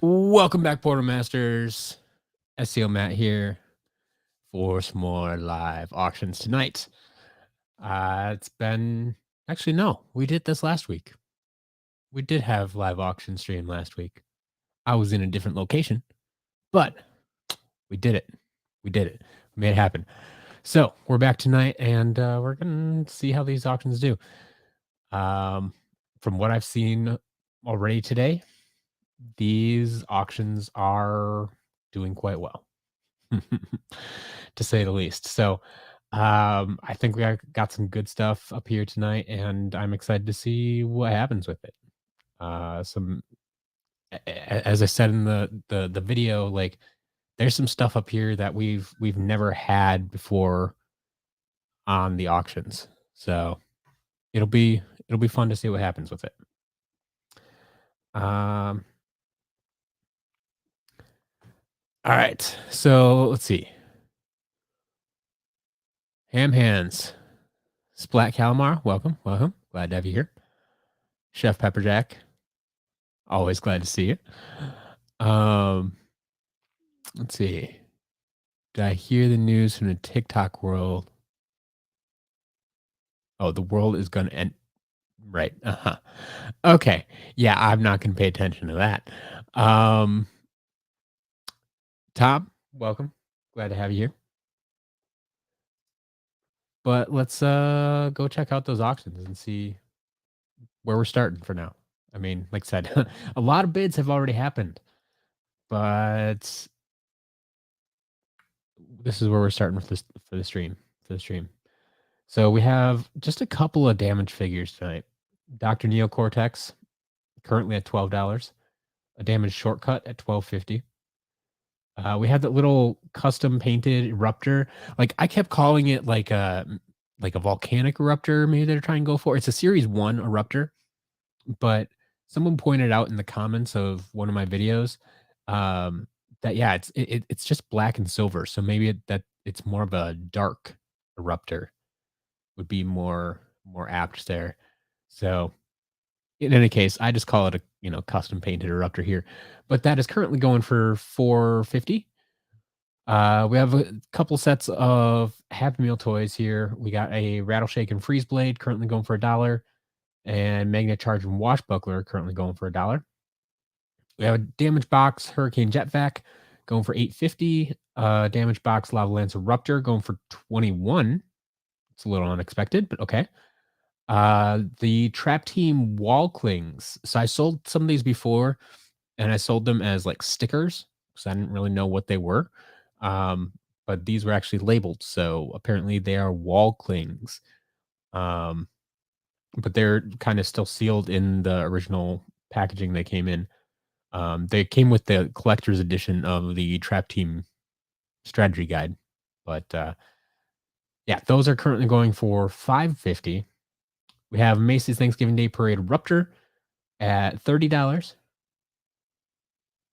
Welcome back, Portal Masters. SCL Matt here for some more live auctions tonight. It's been actually no, we did this last week. We did have live auction stream last week. I was in a different location, but we did it. We did it. We made it happen. So we're back tonight, and we're gonna see how these auctions do. From what I've seen already today, these auctions are doing quite well. To say the least. So, I think we got some good stuff up here tonight, and I'm excited to see what happens with it. Some, as I said in the video, like there's some stuff up here that we've never had before on the auctions. So it'll be fun to see what happens with it. Um, all right. So let's see. Ham Hands, Splat Calamar, welcome, welcome. Glad to have you here. Chef Pepperjack, always glad to see you. Let's see. Did I hear the news from the TikTok world? Oh, the world is gonna end. Right. Uh-huh. Okay. Yeah, I'm not gonna pay attention to that. Um Tom, welcome. Glad to have you here. But let's go check out those auctions and see where we're starting for now. I mean, like I said, a lot of bids have already happened, but this is where we're starting with this for the stream. So we have just a couple of damage figures tonight. Dr. Neocortex, currently at $12. A damage shortcut at $12.50. We had that little custom painted eruptor. Like I kept calling it like a volcanic eruptor. Maybe they're trying to go for. It's a series 1 eruptor, but someone pointed out in the comments of one of my videos that yeah, it's just black and silver. So maybe that it's more of a dark eruptor would be more apt there. So in any case, I just call it a custom painted eruptor here, but that is currently going for 450. We have a couple sets of Happy Meal toys here. We got a Rattleshake and Freeze Blade currently going for $1, and Magnet Charge and Washbuckler currently going for $1. We have a Damage Box Hurricane Jetpack going for 850. Damage Box Lava Lance Eruptor going for 21. It's a little unexpected, but okay. The Trap Team Wall Clings. So I sold some of these before, and I sold them as like stickers because I didn't really know what they were. But these were actually labeled, so apparently they are wall clings. But they're kind of still sealed in the original packaging they came in. They came with the collector's edition of the Trap Team strategy guide, but yeah, those are currently going for $5.50. We have Macy's Thanksgiving Day Parade Ruptor at $30.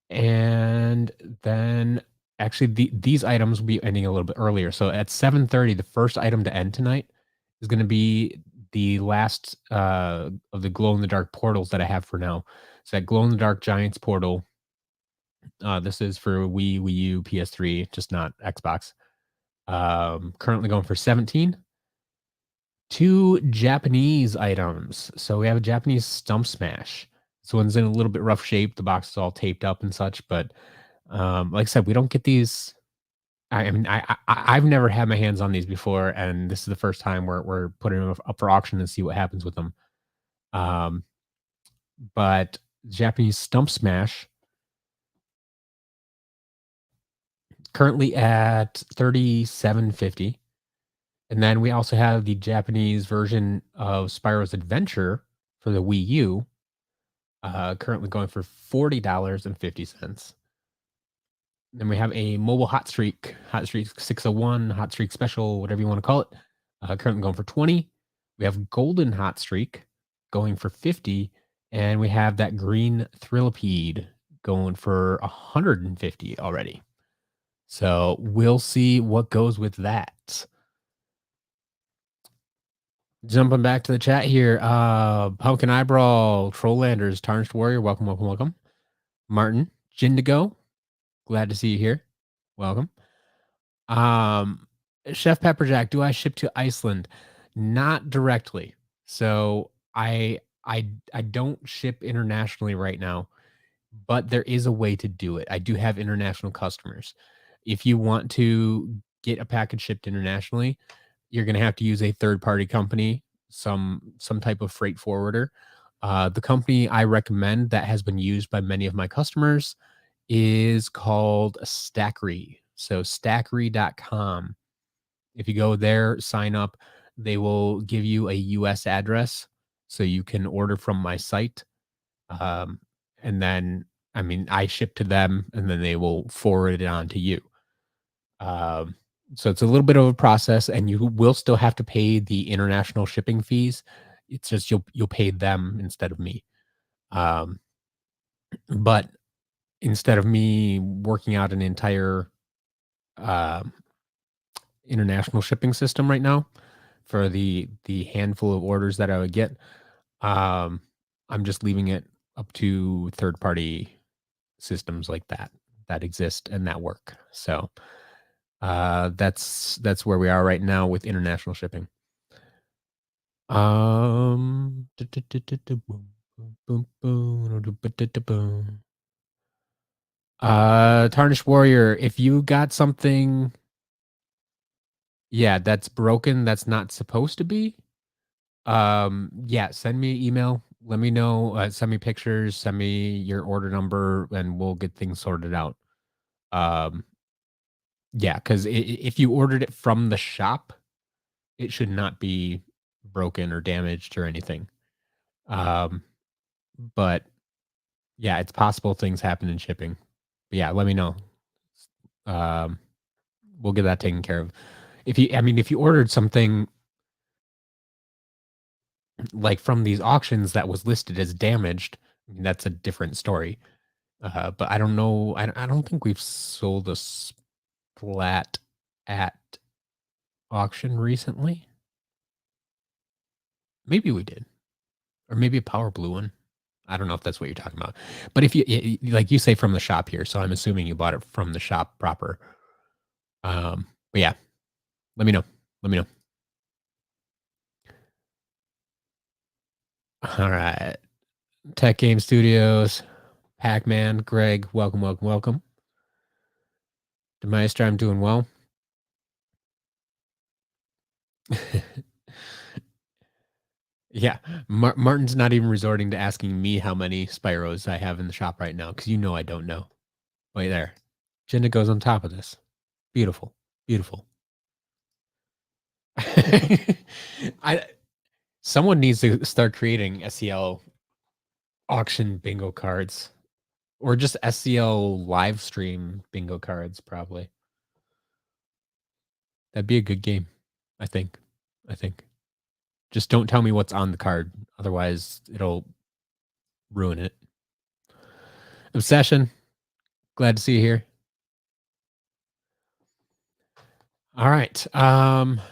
And then actually these items will be ending a little bit earlier. So at 7:30, the first item to end tonight is going to be the last of the glow in the dark portals that I have for now. So that glow in the dark giants portal. This is for Wii U, PS3, just not Xbox. Currently going for 17. 2 Japanese items. So we have a Japanese Stump Smash. This one's in a little bit rough shape. The box is all taped up and such, but like I said, we don't get these. I mean, I've never had my hands on these before, and this is the first time we're putting them up for auction and see what happens with them. Um, but Japanese Stump Smash currently at $37.50. And then we also have the Japanese version of Spyro's Adventure for the Wii U, currently going for $40.50. Then we have a mobile Hot Streak 601, Hot Streak Special, whatever you want to call it, currently going for 20. We have Golden Hot Streak going for 50, and we have that green Thrillipede going for 150 already. So we'll see what goes with that. Jumping back to the chat here, Pumpkin Eyebrow, Trolllanders, Tarnished Warrior, welcome. Martin, Jindigo, glad to see you here. Welcome. Um, Chef Pepperjack, do I ship to Iceland? Not directly. So I don't ship internationally right now, but there is a way to do it. I do have international customers. If you want to get a package shipped internationally, you're going to have to use a third party company, some type of freight forwarder. The company I recommend that has been used by many of my customers is called Stackery. So stackery.com. If you go there, sign up, they will give you a US address so you can order from my site. Um, and then, I mean, I ship to them and then they will forward it on to you. Um, so it's a little bit of a process and you will still have to pay the international shipping fees. It's just you'll pay them instead of me. Um, but instead of me working out an entire um, international shipping system right now for the handful of orders that I would get, um, I'm just leaving it up to third party systems like that exist and that work. So that's where we are right now with international shipping. Tarnished Warrior, if you got something, yeah, that's broken, that's not supposed to be, yeah, send me an email. Let me know, send me pictures, send me your order number, and we'll get things sorted out. Um, yeah, because if you ordered it from the shop, it should not be broken or damaged or anything. Um, but yeah, it's possible things happen in shipping. But yeah, let me know. Um, we'll get that taken care of. If you ordered something like from these auctions that was listed as damaged, I mean, that's a different story. But I don't know. I don't think we've sold a splat at auction recently. Maybe we did, or maybe a power blue one. I don't know if that's what you're talking about. But if like you say from the shop here, so I'm assuming you bought it from the shop proper. But yeah, let me know. Let me know. All right. Tech Game Studios, Pac Man, Greg, welcome, welcome, welcome. Demeister, I'm doing well. Yeah, Martin's not even resorting to asking me how many Spyros I have in the shop right now because you know I don't know. Wait there. Jinda goes on top of this. Beautiful. Beautiful. I Someone needs to start creating SCL auction bingo cards or just SCL live stream bingo cards probably. That'd be a good game, I think. I think. Just don't tell me what's on the card, otherwise it'll ruin it. Obsession, glad to see you here. All right.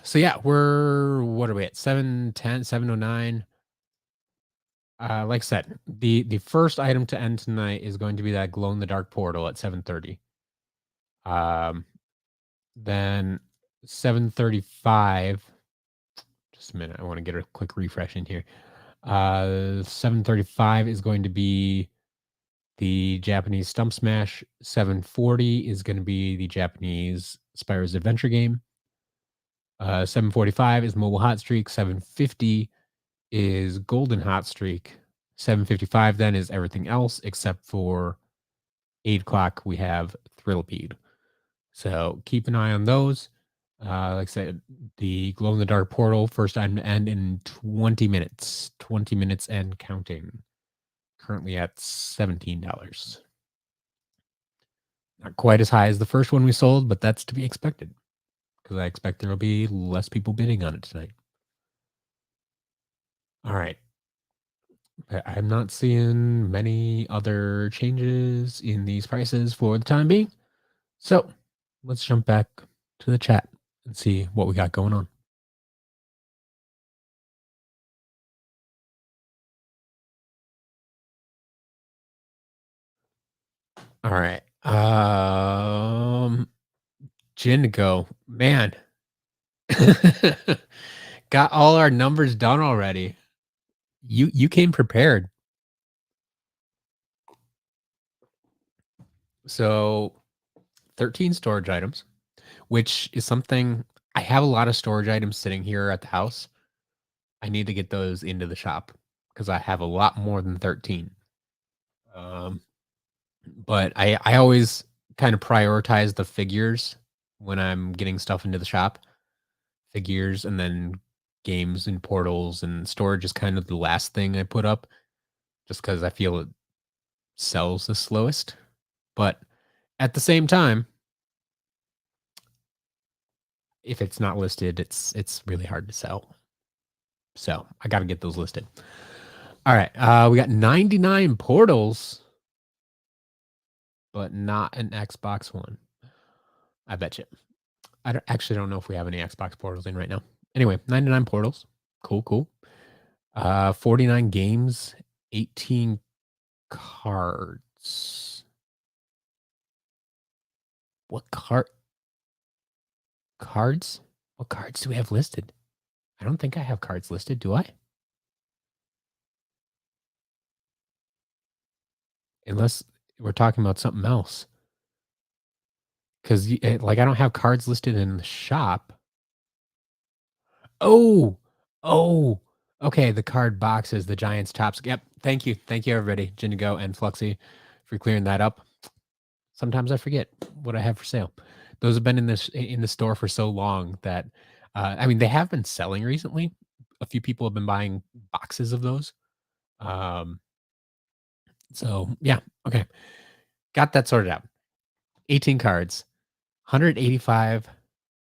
So yeah, what are we at? 7:10, 7:09. Like I said, the first item to end tonight is going to be that glow in the dark portal at 7:30. Um, then 7:35. Just a minute, I want to get a quick refresh in here. 7:35 is going to be the Japanese Stump Smash. 7:40 is going to be the Japanese Spyro's Adventure game. 7:45 is Mobile Hot Streak. 7:50 is Golden Hot Streak. 7:55 then is everything else except for 8 o'clock. We have Thrillipede. So keep an eye on those. Like I said, the glow in the dark portal first time to end in 20 minutes. 20 minutes and counting. Currently at $17. Not quite as high as the first one we sold, but that's to be expected because I expect there will be less people bidding on it tonight. All right. I'm not seeing many other changes in these prices for the time being. So let's jump back to the chat and see what we got going on. All right. Jingo, man. Got all our numbers done already. You came prepared. So 13 storage items, which is something I have a lot of storage items sitting here at the house. I need to get those into the shop because I have a lot more than 13. Um, but I always kind of prioritize the figures when I'm getting stuff into the shop. Figures and then games and portals and storage is kind of the last thing I put up just because I feel it sells the slowest. But at the same time, if it's not listed, it's really hard to sell. So I got to get those listed. All right, we got 99 portals, but not an Xbox One. I bet you. Actually don't know if we have any Xbox portals in right now. Anyway, 99 portals. Cool, cool. 49 games, 18 cards. What cards? What cards do we have listed? I don't think I have cards listed, do I? Unless we're talking about something else. Because, like, I don't have cards listed in the shop. Oh! Oh! Okay, the card boxes, the Giants tops. Yep, thank you. Thank you, everybody, Jingo and Fluxy, for clearing that up. Sometimes I forget what I have for sale. Those have been in the store for so long that, I mean, they have been selling recently. A few people have been buying boxes of those. Um, so yeah, okay. Got that sorted out. 18 cards, 185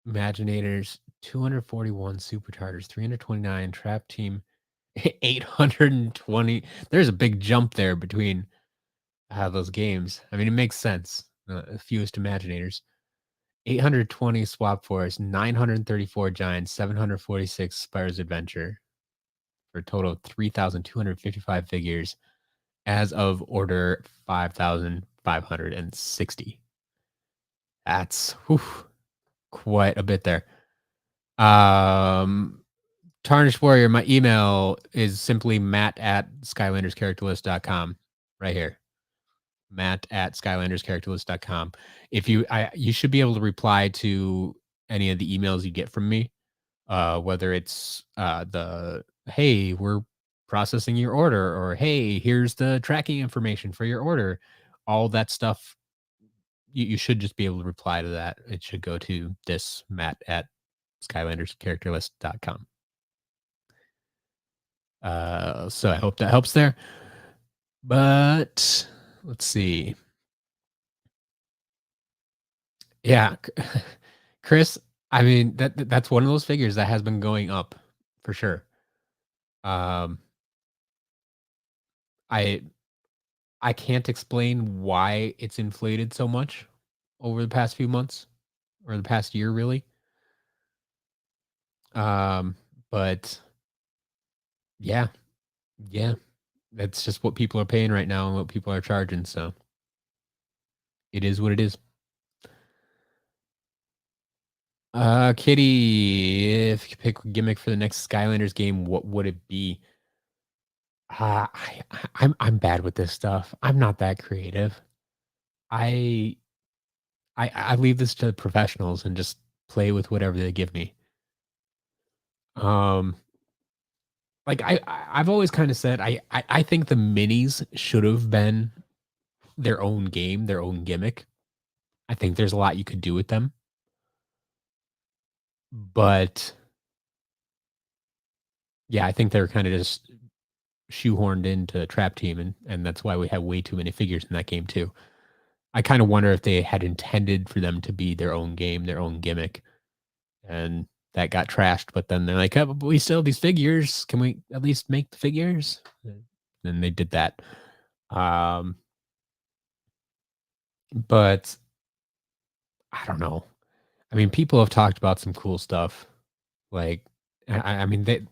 Imaginators, 241 Superchargers, 329 Trap Team, 820. There's a big jump there between those games. I mean, it makes sense. Fewest Imaginators. 820 Swap Force, 934 Giants, 746 Spyro's Adventure, for a total of 3,255 figures as of order 5,560. That's quite a bit there. Tarnished Warrior, my email is simply matt@skylanderscharacterlist.com right here. Matt@skylanderscharacterlist.com. If you should be able to reply to any of the emails you get from me, whether it's the hey, we're processing your order, or hey, here's the tracking information for your order. All that stuff, you should just be able to reply to that. It should go to this matt@skylanderscharacterlist.com. So I hope that helps there. But let's see. Yeah, Chris, I mean that's one of those figures that has been going up for sure. Um, I I can't explain why it's inflated so much over the past few months or the past year, really. Um, but yeah, yeah, that's just what people are paying right now and what people are charging. So it is what it is. Kitty, if you could pick a gimmick for the next Skylanders game, what would it be? I'm bad with this stuff. I'm not that creative. I I leave this to professionals and just play with whatever they give me. Um, like I've always kind of said I think the minis should have been their own game, their own gimmick. I think there's a lot you could do with them, but yeah, I think they're kind of just shoehorned into Trap Team, and that's why we have way too many figures in that game too. I kind of wonder if they had intended for them to be their own game, their own gimmick, and that got trashed. But then they're like, oh, but we still have these figures. Can we at least make the figures? And they did that. Um, but I don't know. I mean, people have talked about some cool stuff. Like, I mean, they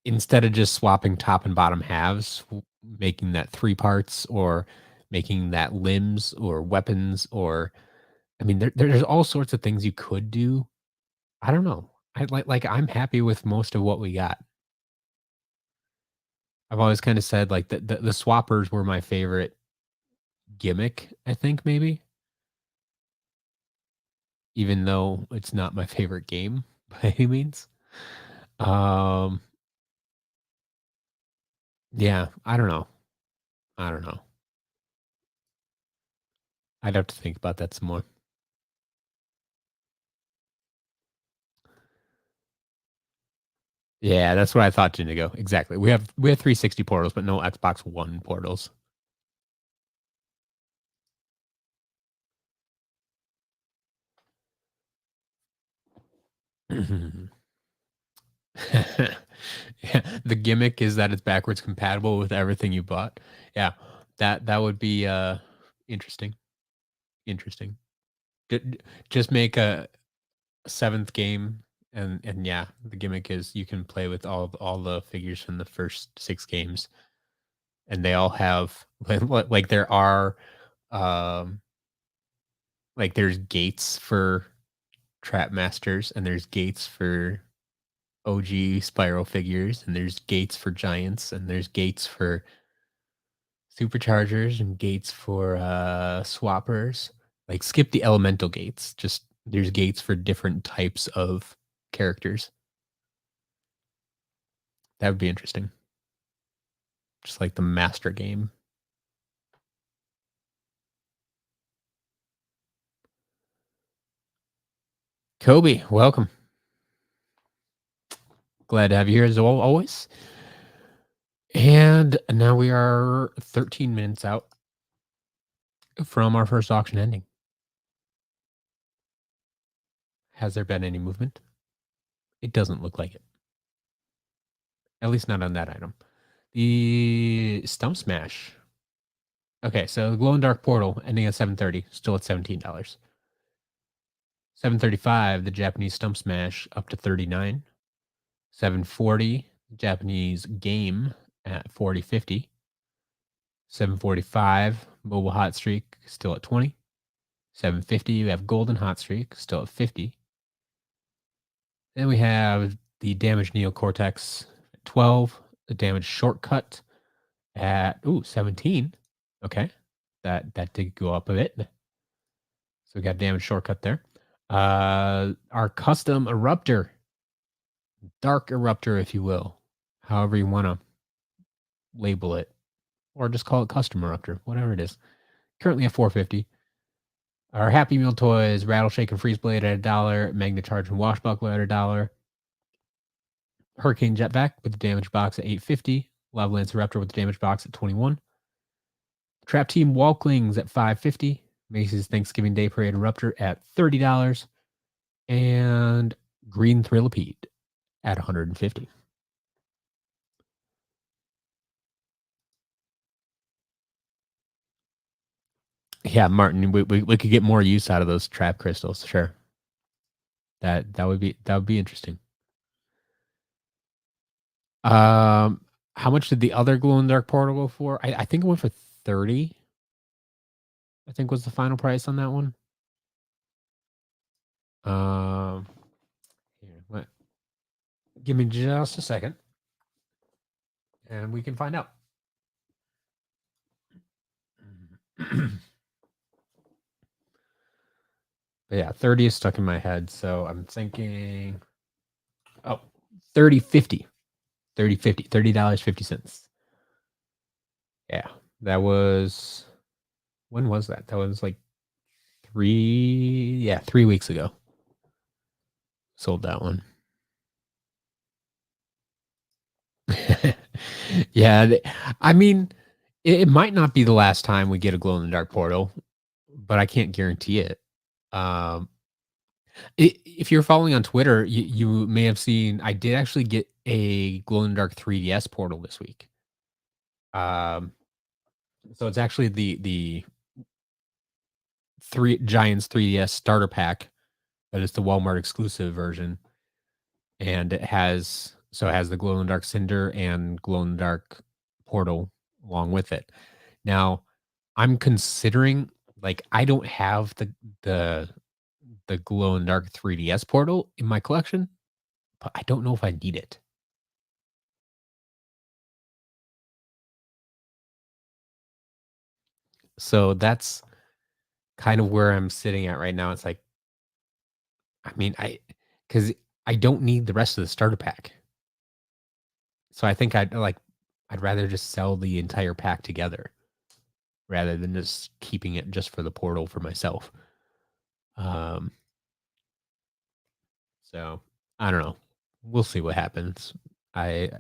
instead of just swapping top and bottom halves, making that three parts, or making that limbs or weapons, or I mean, there's all sorts of things you could do. I don't know. I like I'm happy with most of what we got. I've always kind of said like the swappers were my favorite gimmick, I think maybe, even though it's not my favorite game by any means. Um yeah, I don't know. I don't know. I'd have to think about that some more. Yeah, that's what I thought, Jindigo. Exactly. We have 360 portals, but no Xbox One portals. Yeah, the gimmick is that it's backwards compatible with everything you bought. Yeah, that would be interesting. Interesting. D- just make a seventh game, and yeah, the gimmick is you can play with all the figures from the first six games, and they all have like there are um like there's gates for Trap Masters, and there's gates for OG Spiral figures, and there's gates for Giants, and there's gates for Superchargers, and gates for Swappers. Like skip the elemental gates. Just there's gates for different types of characters. That would be interesting. Just like the master game. Kobe, welcome. Glad to have you here as always. And now we are 13 minutes out from our first auction ending. Has there been any movement? It doesn't look like it. At least not on that item. The Stump Smash. Okay, so the Glow in Dark Portal ending at 730, still at $17. 735, the Japanese Stump Smash up to 39. 740, Japanese Game at 40.50. 745, Mobile Hot Streak still at 20. 750, we have Golden Hot Streak still at 50. Then we have the Damaged Neocortex at 12. The Damaged Shortcut at 17. Okay. That did go up a bit. So we got Damaged Shortcut there. Our custom Eruptor. Dark Eruptor, if you will. However you want to label it. Or just call it custom Eruptor, whatever it is. Currently at 450. Our Happy Meal toys, Rattle Shake and Freeze Blade at $1, Magna Charge and Washbuckler at $1. Hurricane Jetpack with the damage box at 850. Lava Lance Raptor with the damage box at 21. Trap Team Walklings at 550. Macy's Thanksgiving Day Parade Eruptor at $30. And Green Thrillipede at 150. Yeah, Martin, we could get more use out of those trap crystals. Sure. That would be interesting. How much did the other glow in the dark portal go for? I think it went for 30. I think was the final price on that one. Here, give me just a second, and we can find out. But yeah, 30 is stuck in my head, so I'm thinking, oh, 30.50. $30.50. Yeah, that was, when was that? That was like 3 weeks ago. Sold that one. Yeah, I mean, it might not be the last time we get a glow in the dark portal, but I can't guarantee it. Um, if you're following on Twitter, you may have seen I did actually get a glow in the dark 3DS portal this week. Um, so it's actually the three Giants 3DS starter pack, but it's the Walmart exclusive version, and it has the glow in the dark cinder and glow in the dark portal along with it. Now, I'm considering like, I don't have the the glow in dark 3DS portal in my collection, but I don't know if I need it. So that's kind of where I'm sitting at right now. It's like, I mean, because I don't need the rest of the starter pack. So I think I'd rather just sell the entire pack together rather than just keeping it just for the portal for myself. Um, so I don't know. We'll see what happens. I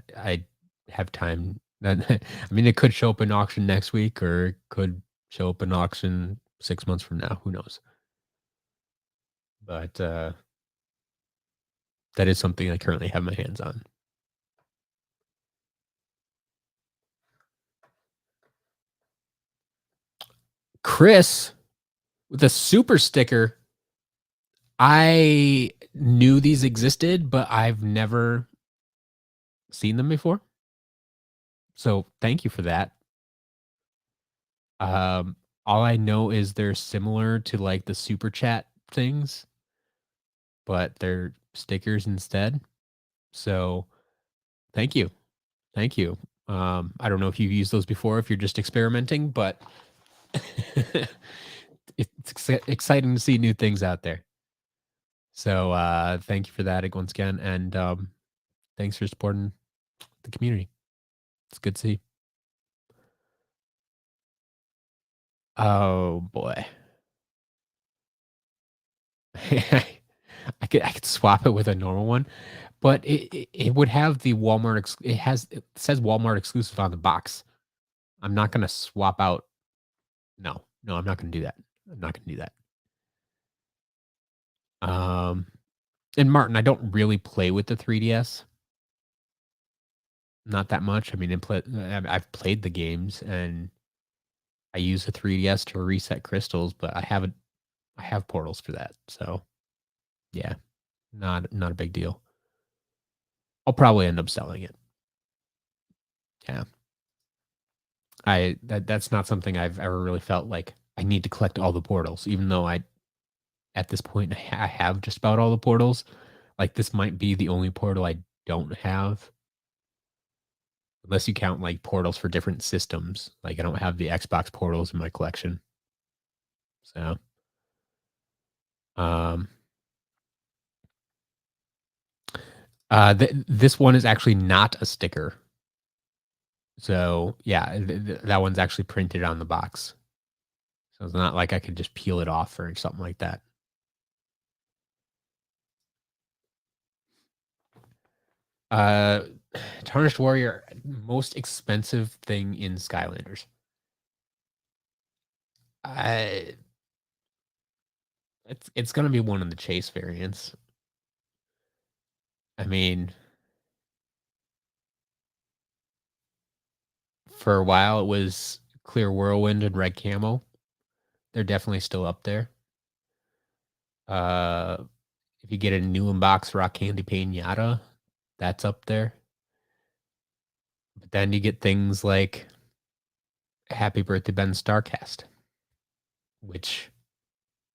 have time. I mean, it could show up in auction next week, or it could show up in auction 6 months from now. Who knows? But that is something I currently have my hands on. Chris with a super sticker. I knew these existed, but I've never seen them before. So thank you for that. Um, all I know is they're similar to like the super chat things, but they're stickers instead. So thank you. Thank you. I don't know if you've used those before, if you're just experimenting, but it's exciting to see new things out there. So thank you for that once again. And thanks for supporting the community. It's good to see. Oh boy. I could swap it with a normal one, but it would have the Walmart it says Walmart exclusive on the box. I'm not gonna swap out. No, no, I'm not gonna do that. I'm not gonna do that. Um, and Martin, I don't really play with the 3DS. Not that much. I mean, I've played the games and I use the 3DS to reset crystals, but I have portals for that. So yeah, not a big deal. I'll probably end up selling it. Yeah. That's not something I've ever really felt like I need to collect all the portals, even though I at this point I have just about all the portals. Like this might be the only portal I don't have, unless you count like portals for different systems. Like I don't have the Xbox portals in my collection. So um this one is actually not a sticker. So yeah, that one's actually printed on the box. So it's not like I could just peel it off or something like that. Uh, Tarnished Warrior, most expensive thing in Skylanders. I it's gonna be one of the chase variants. I mean, for a while it was clear whirlwind and red camo. They're definitely still up there. Uh, if you get a new unbox rock candy pinata, that's up there. But then you get things like Happy Birthday Ben Starcast, which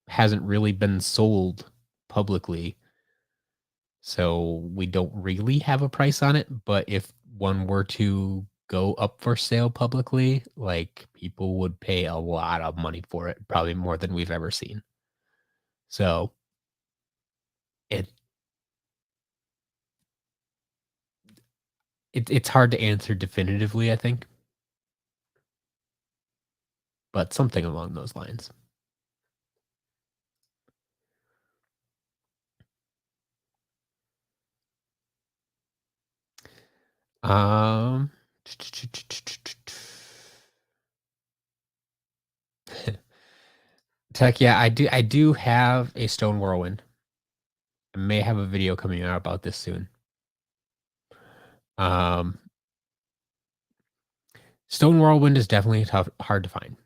hasn't really been sold publicly. So we don't really have a price on it, but if one were to go up for sale publicly, like people would pay a lot of money for it, probably more than we've ever seen. So it, it's hard to answer definitively, I think, but something along those lines. Um, Tech, yeah, I do have a Stone Whirlwind. I may have a video coming out about this soon. Um, Stone Whirlwind is definitely hard to find.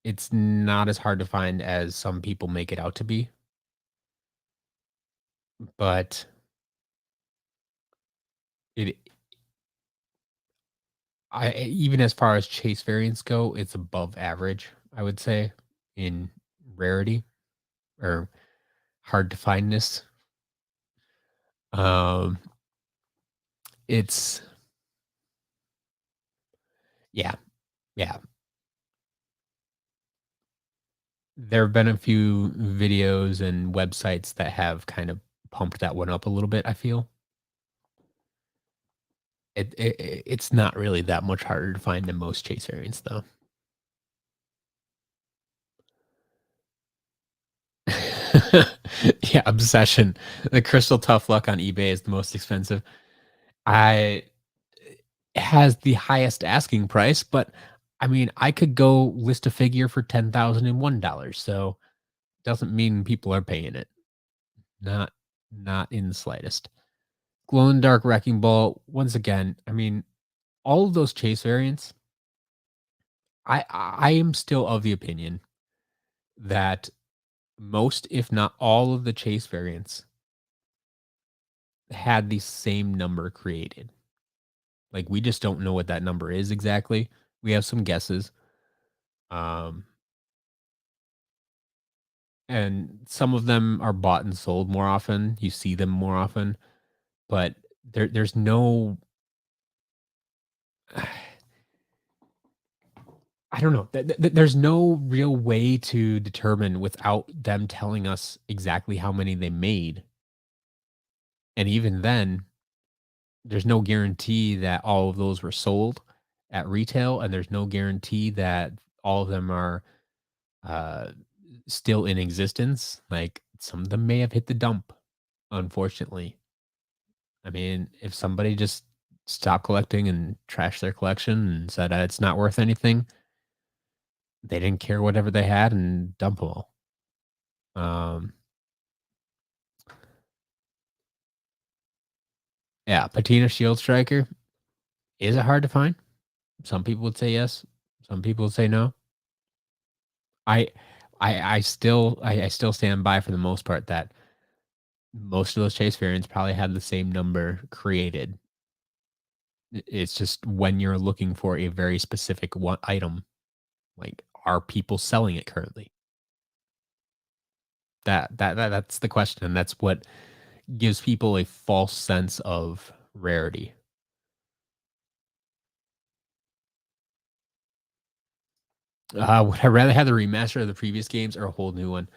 It's not as hard to find as some people make it out to be, but it even as far as chase variants go, it's above average, I would say, in rarity or hard to findness. Um, it's yeah, yeah. There have been a few videos and websites that have kind of pumped that one up a little bit, I feel. It's not really that much harder to find than most chase variants, though. Yeah, obsession. The crystal tough luck on eBay is the most expensive. I It has the highest asking price, but I mean, I could go list a figure for $10,001, so doesn't mean people are paying it. Not not in the slightest. Glow in the dark wrecking ball, once again, I mean, all of those chase variants, I am still of the opinion that most, if not all of the chase variants had the same number created. Like, we just don't know what that number is exactly. We have some guesses. Um, and some of them are bought and sold more often. You see them more often, but there's no I don't know. There's no real way to determine without them telling us exactly how many they made. And even then, there's no guarantee that all of those were sold at retail, and there's no guarantee that all of them are uh, still in existence. Like, some of them may have hit the dump, unfortunately. I mean, if somebody just stopped collecting and trashed their collection and said it's not worth anything, they didn't care whatever they had and dump them all. Um, yeah, Patina Shield Striker. Is it hard to find? Some people would say yes. Some people would say no. I I still stand by for the most part that most of those chase variants probably had the same number created. It's just when you're looking for a very specific one item, like, are people selling it currently? That's the question, and that's what gives people a false sense of rarity. Would I rather have the remaster of the previous games or a whole new one?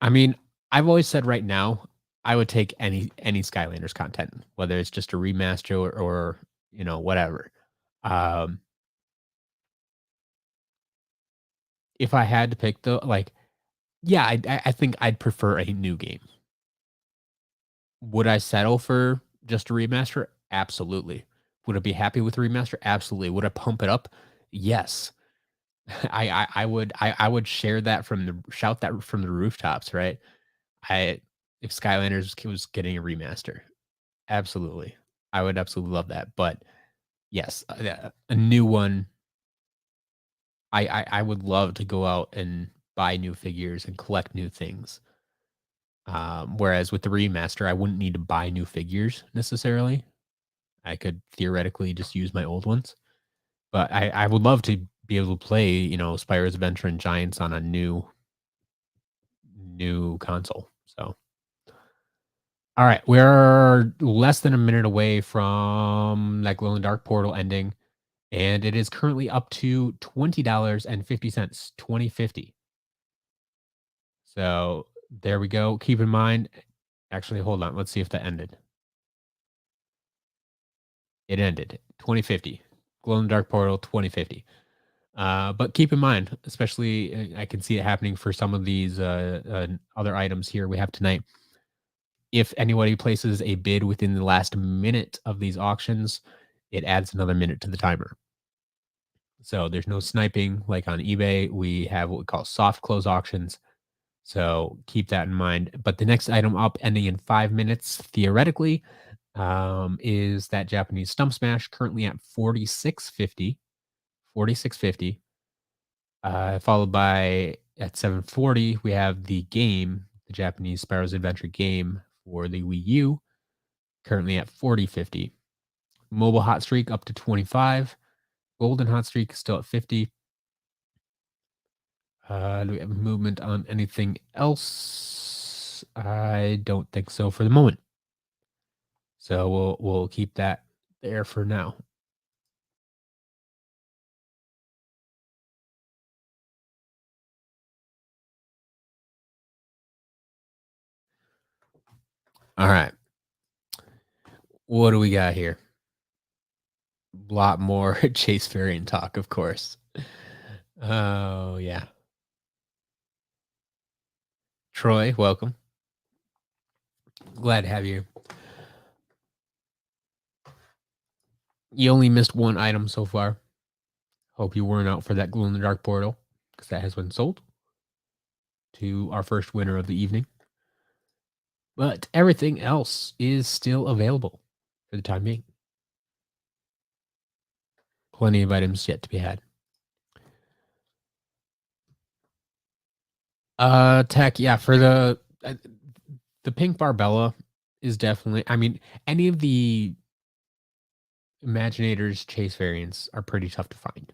I mean, I've always said right now, I would take any Skylanders content, whether it's just a remaster or whatever. Um, if I had to pick though, like, yeah, I think I'd prefer a new game. Would I settle for just a remaster? Absolutely. Would I be happy with a remaster? Absolutely. Would I pump it up? Yes. I would share that from the shout that from the rooftops, right? I If Skylanders was getting a remaster, absolutely. I would absolutely love that, but yes, yeah, a new one, I would love to go out and buy new figures and collect new things. Whereas with the remaster, I wouldn't need to buy new figures necessarily. I could theoretically just use my old ones, but I would love to be able to play, Spyro's Adventure and Giants on a new console. So, all right, we're less than a minute away from that glow in the dark portal ending, and it is currently up to $20.50, 2050. So there we go. Keep in mind, actually, hold on. Let's see if that ended. It ended 2050. Glow in the dark portal 2050. But keep in mind, especially I can see it happening for some of these other items here we have tonight. If anybody places a bid within the last minute of these auctions, it adds another minute to the timer. So there's no sniping like on eBay. We have what we call soft close auctions. So keep that in mind. But the next item up, ending in 5 minutes, theoretically, is that Japanese Stump Smash, currently at 46.50. 46.50. Followed by at 7:40, we have the game, the Japanese Sparrow's Adventure game for the Wii U, currently at 40.50. Mobile Hot Streak up to 25. Golden hot streak is still at 50. Do we have movement on anything else? I don't think so for the moment. So we'll keep that there for now. All right. What do we got here? A lot more Chase variant talk, of course. Oh, yeah. Troy, welcome. Glad to have you. You only missed one item so far. Hope you weren't out for that glow in the dark portal, because that has been sold to our first winner of the evening. But everything else is still available for the time being. Plenty of items yet to be had. Tech, yeah, for the pink Barbella is definitely, I mean, any of the Imaginators Chase variants are pretty tough to find.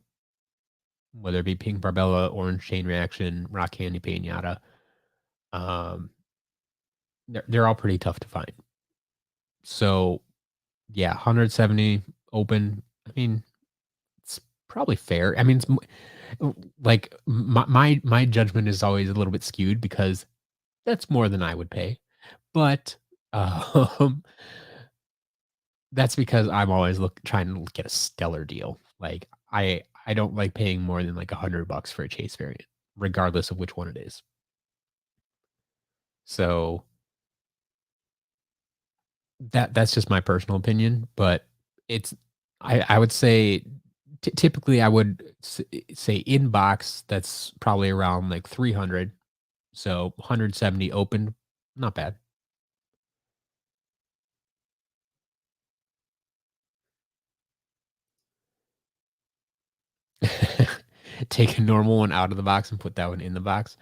Whether it be pink Barbella, orange chain reaction, rock candy pinata. They're all pretty tough to find. So yeah, 170 open. I mean, it's probably fair. I mean, it's like my judgment is always a little bit skewed because that's more than I would pay. But um, that's because I'm always trying to get a stellar deal. Like I don't like paying more than like $100 for a Chase variant, regardless of which one it is. So that's just my personal opinion, but it's I would say typically I would say in box that's probably around like 300. So 170 open, not bad. Take a normal one out of the box and put that one in the box.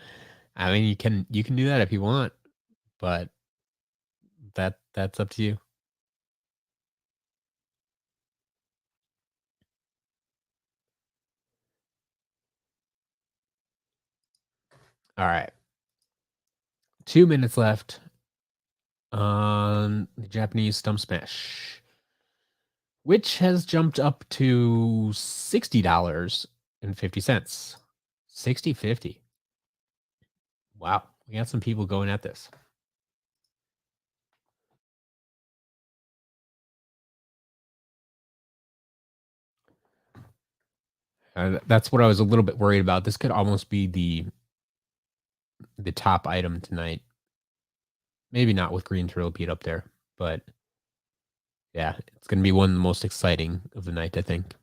I mean, you can do that if you want, but that's up to you. All right. 2 minutes left on the Japanese Stump Smash, which has jumped up to $60.50. 60.50. Wow. We got some people going at this. That's what I was a little bit worried about. This could almost be the top item tonight. Maybe not with Green Thrillipede up there, but yeah, it's going to be one of the most exciting of the night, I think.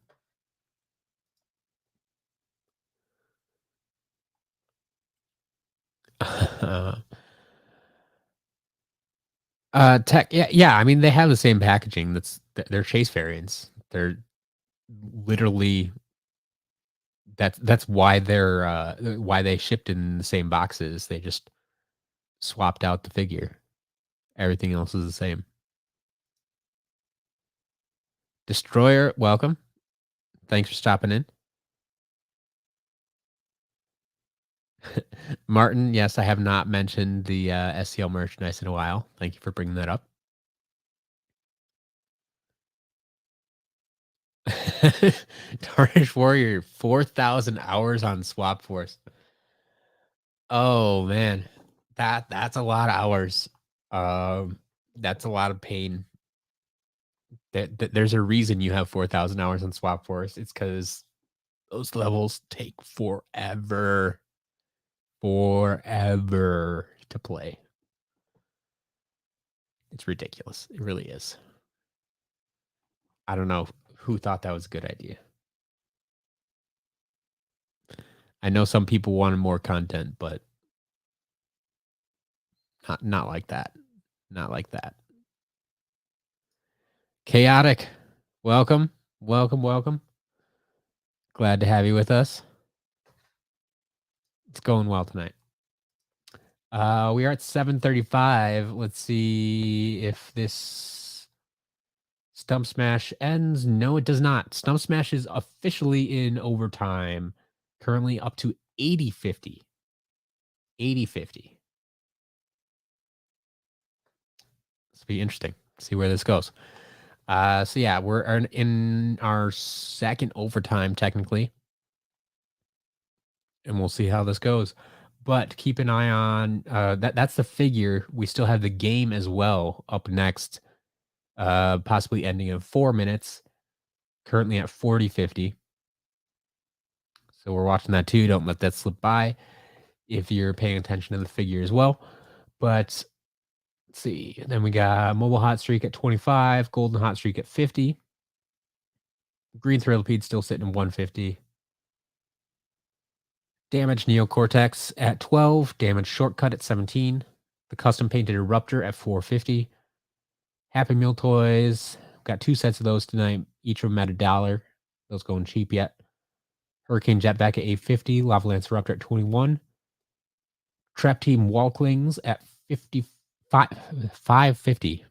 Tech, yeah. I mean, they have the same packaging. They're Chase variants. They're literally that's why why they shipped in the same boxes. They just swapped out the figure. Everything else is the same. Destroyer, welcome. Thanks for stopping in. Martin, yes, I have not mentioned the SCL merchandise in a while. Thank you for bringing that up. Tarnish Warrior, 4,000 hours on Swap Force. Oh man, that's a lot of hours. That's a lot of pain. There's a reason you have 4,000 hours on Swap Force. It's because those levels take forever to play. It's ridiculous. It really is. I don't know who thought that was a good idea. I know some people wanted more content, but not like that. Not like that. Chaotic. Welcome. Welcome. Glad to have you with us. It's going well tonight. We are at 7:35. Let's see if this Stump Smash ends. No, it does not. Stump Smash is officially in overtime. Currently up to 80-50. 80-50. This will be interesting. See where this goes. So yeah, we're in our second overtime technically, and we'll see how this goes. But keep an eye on that's the figure. We still have the game as well up next, possibly ending in 4 minutes. Currently at 40-50. So we're watching that too. Don't let that slip by if you're paying attention to the figure as well. But let's see. Then we got Mobile Hot Streak at 25, Golden Hot Streak at 50. Green Thrillipede still sitting in 150. Damaged Neocortex at 12. Damaged Shortcut at 17. The custom painted Eruptor at 450. Happy Meal Toys. Got 2 sets of those tonight. Each of them at $1. Those going cheap yet. Hurricane Jetpack at 850. Lava Lance Eruptor at 21. Trap Team Walklings at 550.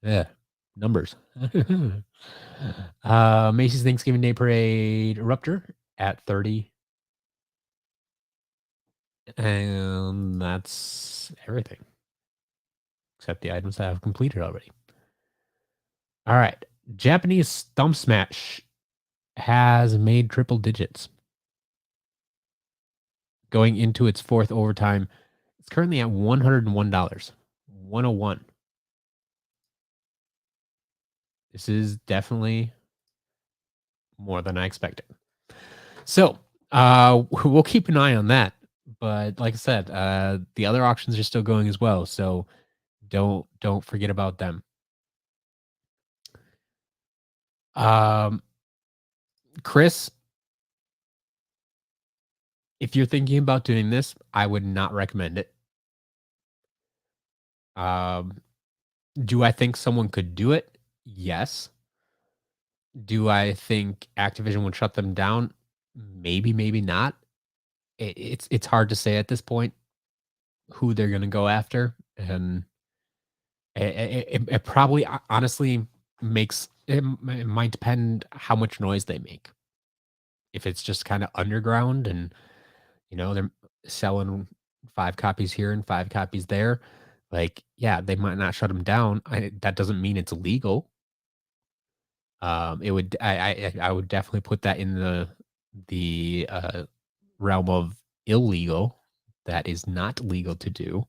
Yeah, numbers. Macy's Thanksgiving Day Parade Eruptor at 30. And that's everything. Except the items that I've completed already. All right. Japanese Stump Smash has made triple digits. Going into its 4th overtime. It's currently at $101. 101. This is definitely more than I expected. So we'll keep an eye on that. But like I said, the other auctions are still going as well. So don't forget about them. Chris, if you're thinking about doing this, I would not recommend it. Do I think someone could do it? Yes. Do I think Activision would shut them down? Maybe, maybe not. It's hard to say at this point who they're going to go after, and it probably honestly makes it might depend how much noise they make. If it's just kind of underground and they're selling 5 copies here and 5 copies there, like yeah, they might not shut them down. That doesn't mean it's illegal. It would I would definitely put that in the realm of illegal. That is not legal to do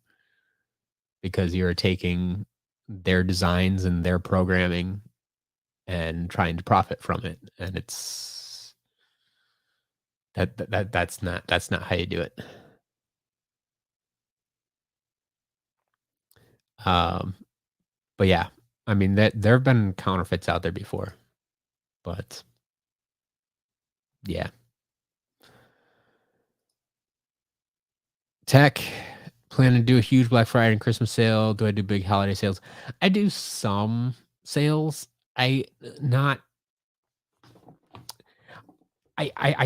because you're taking their designs and their programming and trying to profit from it, and that's not how you do it. But yeah, I mean there have been counterfeits out there before, but yeah. Tech, plan to do a huge Black Friday and Christmas sale. Do I do big holiday sales? I do some sales. I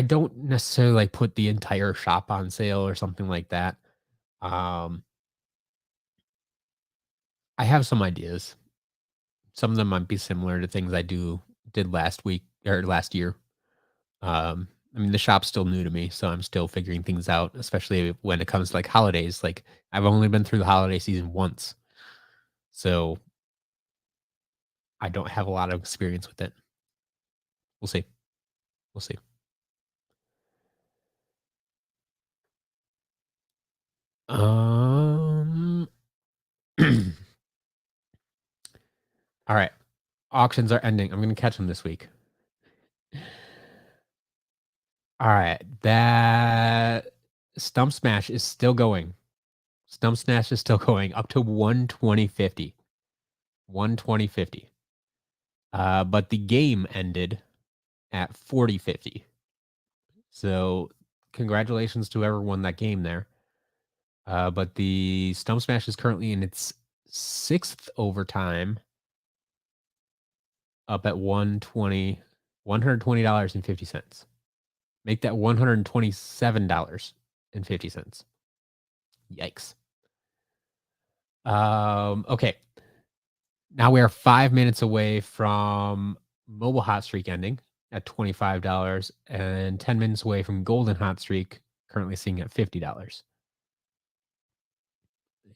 don't necessarily like put the entire shop on sale or something like that. I have some ideas. Some of them might be similar to things I did last week or last year. I mean, the shop's still new to me, so I'm still figuring things out, especially when it comes to like holidays. Like I've only been through the holiday season once, so I don't have a lot of experience with it. We'll see. We'll see. All right. Auctions are ending. I'm going to catch them this week. All right. That Stump Smash is still going. Stump Smash is still going up to 120.50. 120.50. But the game ended at 40.50. So congratulations to whoever won that game there. But the Stump Smash is currently in its 6th overtime, up at $120.50. Make that $127.50. Yikes. Okay. Now we are 5 minutes away from Mobile Hot Streak ending at $25 and 10 minutes away from Golden Hot Streak, currently seeing at $50.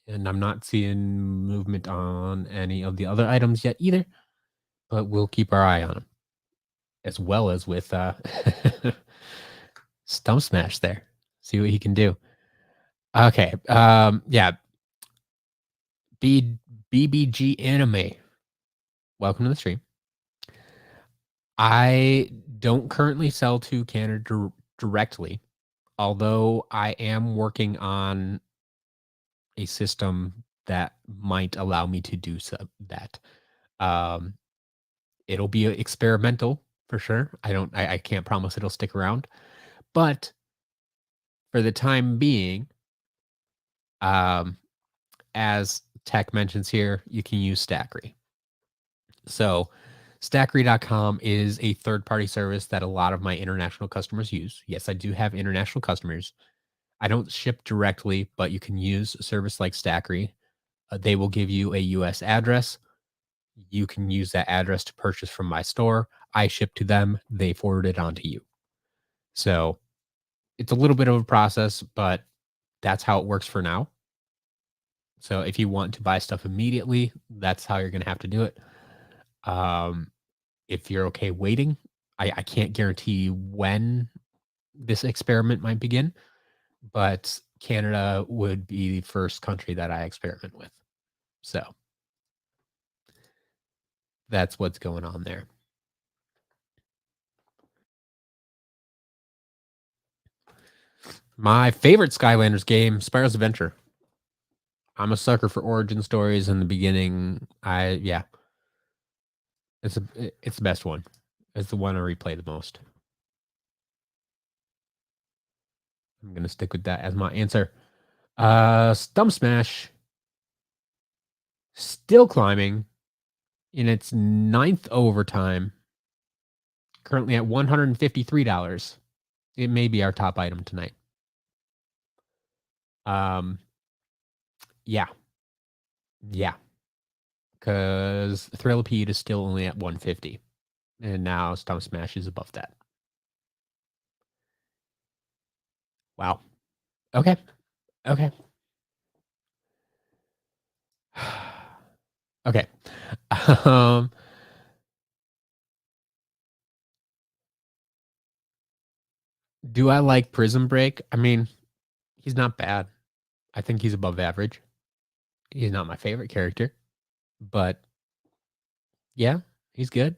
And I'm not seeing movement on any of the other items yet either, but we'll keep our eye on them. As well as with Stump Smash there. See what he can do. Okay. Yeah. BBG Anime. Welcome to the stream. I don't currently sell to Canada directly, although I am working on a system that might allow me to do that. It'll be experimental for sure. I can't promise it'll stick around, but for the time being, as Tech mentions here, you can use Stackery. So Stackery.com is a third-party service that a lot of my international customers use. Yes, I do have international customers. I don't ship directly, but you can use a service like Stackery. They will give you a US address. You can use that address to purchase from my store. I ship to them. They forward it on to you. So it's a little bit of a process, but that's how it works for now. So if you want to buy stuff immediately, that's how you're going to have to do it. If you're okay waiting, I can't guarantee when this experiment might begin, but Canada would be the first country that I experiment with. So that's what's going on there. My favorite Skylanders game, Spyro's Adventure. I'm a sucker for origin stories in the beginning. Yeah. It's the best one. It's the one I replay the most. I'm gonna stick with that as my answer. Stump Smash still climbing in its 9th overtime. Currently at $153. It may be our top item tonight. Yeah. Yeah. Because Thrillipede is still only at 150. And now Stump Smash is above that. Wow. Okay. Okay. Okay. Do I like Prison Break? I mean, he's not bad. I think he's above average. He's not my favorite character, but yeah, he's good.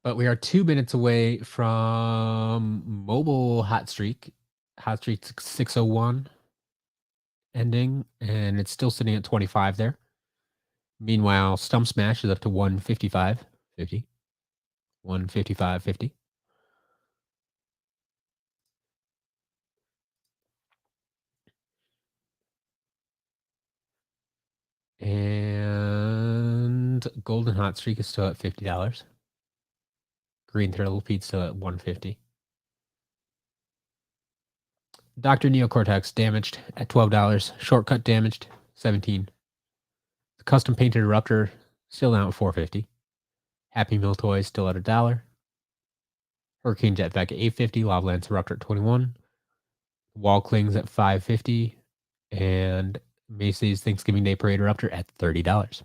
But we are 2 minutes away from Mobile Hot Streak. Hot Streak 601 ending, and it's still sitting at 25 there. Meanwhile, Stump Smash is up to 155.50. 155.50. And Golden Hot Streak is still at $50. Green Thrillipede still at 150. Dr. Neocortex damaged at $12. Shortcut damaged, 17. The custom painted Eruptor still down at 450. Happy Meal Toys still at $1. Hurricane Jetpack at 850. Lava Lance Eruptor at 21. Wall Clings at 550. And Macy's Thanksgiving Day Parade Eruptor at $30.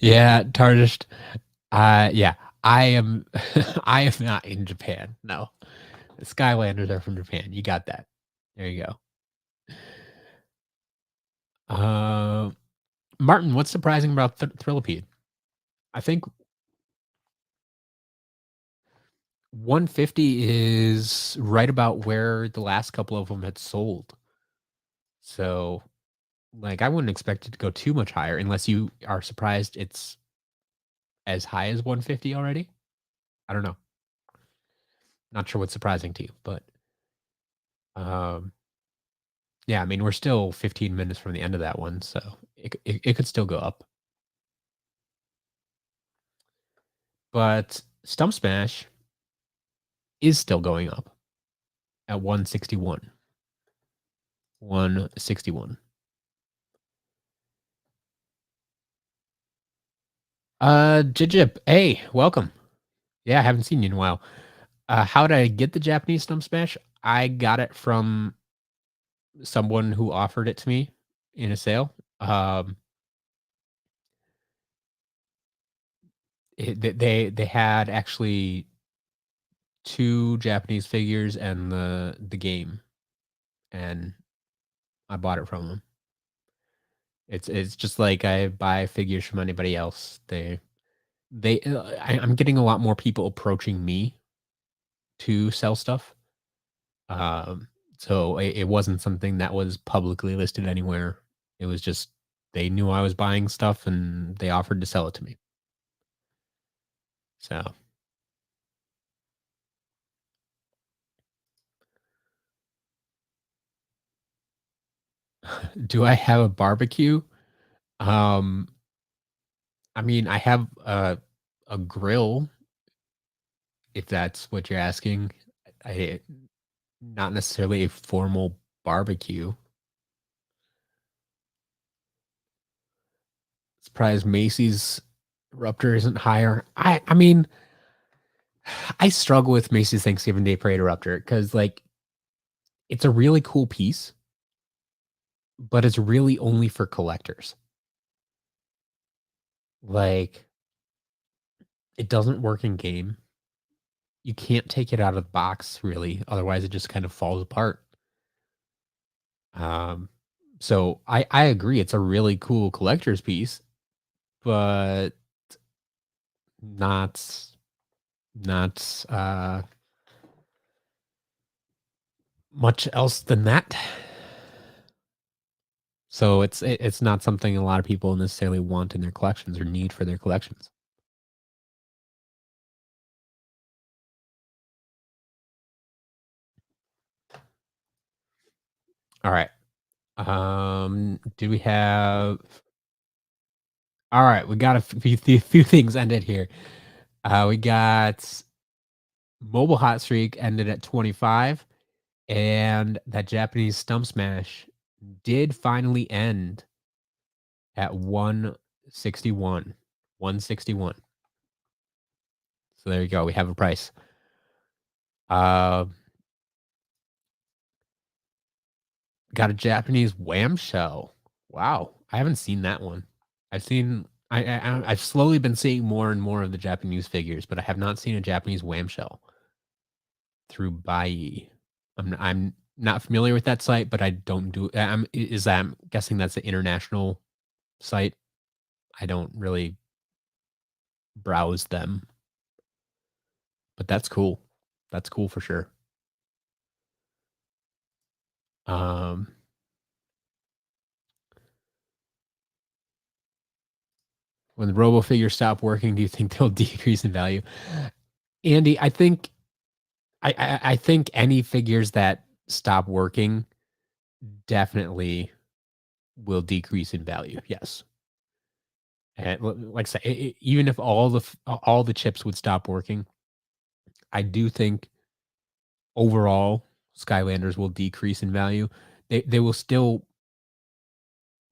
Yeah, tarnished. Yeah, I am. I am not in Japan. No, the Skylanders are from Japan. You got that. There you go. Martin, what's surprising about Thrillipede? I think 150 is right about where the last couple of them had sold. So, like, I wouldn't expect it to go too much higher unless you are surprised it's as high as 150 already. I don't know. Not sure what's surprising to you, but yeah, I mean, we're still 15 minutes from the end of that one, so it could still go up. But Stump Smash is still going up at 161. 161. Jijip, hey, welcome. Yeah, I haven't seen you in a while. How did I get the Japanese Stump Smash? I got it from someone who offered it to me in a sale. They had actually 2 Japanese figures and the game, and I bought it from them. It's just like I buy figures from anybody else. I'm getting a lot more people approaching me to sell stuff. Um, so it wasn't something that was publicly listed anywhere. It was just they knew I was buying stuff and they offered to sell it to me. So, do I have a barbecue? Um, I mean, I have a grill, if that's what you're asking. I Not necessarily a formal barbecue. Surprised Macy's Eruptor isn't higher. I mean, I struggle with Macy's Thanksgiving Day Parade Eruptor because like it's a really cool piece, but it's really only for collectors. Like it doesn't work in game. You can't take it out of the box really, otherwise it just kind of falls apart. Um, so I agree it's a really cool collector's piece, but not not much else than that. So it's not something a lot of people necessarily want in their collections or need for their collections. All right. Do we have All right, we got a few things ended here. We got Mobile Hot Streak ended at 25, and that Japanese Stump Smash did finally end at 161. 161. So there you go. We have a price. Uh, got a Japanese Wham Shell. Wow, I haven't seen that one. I've seen. I've slowly been seeing more and more of the Japanese figures, but I have not seen a Japanese Wham Shell through Bai. I'm not familiar with that site, but I don't do. I'm guessing that's an international site. I don't really browse them, but that's cool. That's cool for sure. Um, when the robo figures stop working, do you think they'll decrease in value? Andy, I think any figures that stop working definitely will decrease in value. Yes, and like I say, even if all the chips would stop working, I do think overall Skylanders will decrease in value. They will still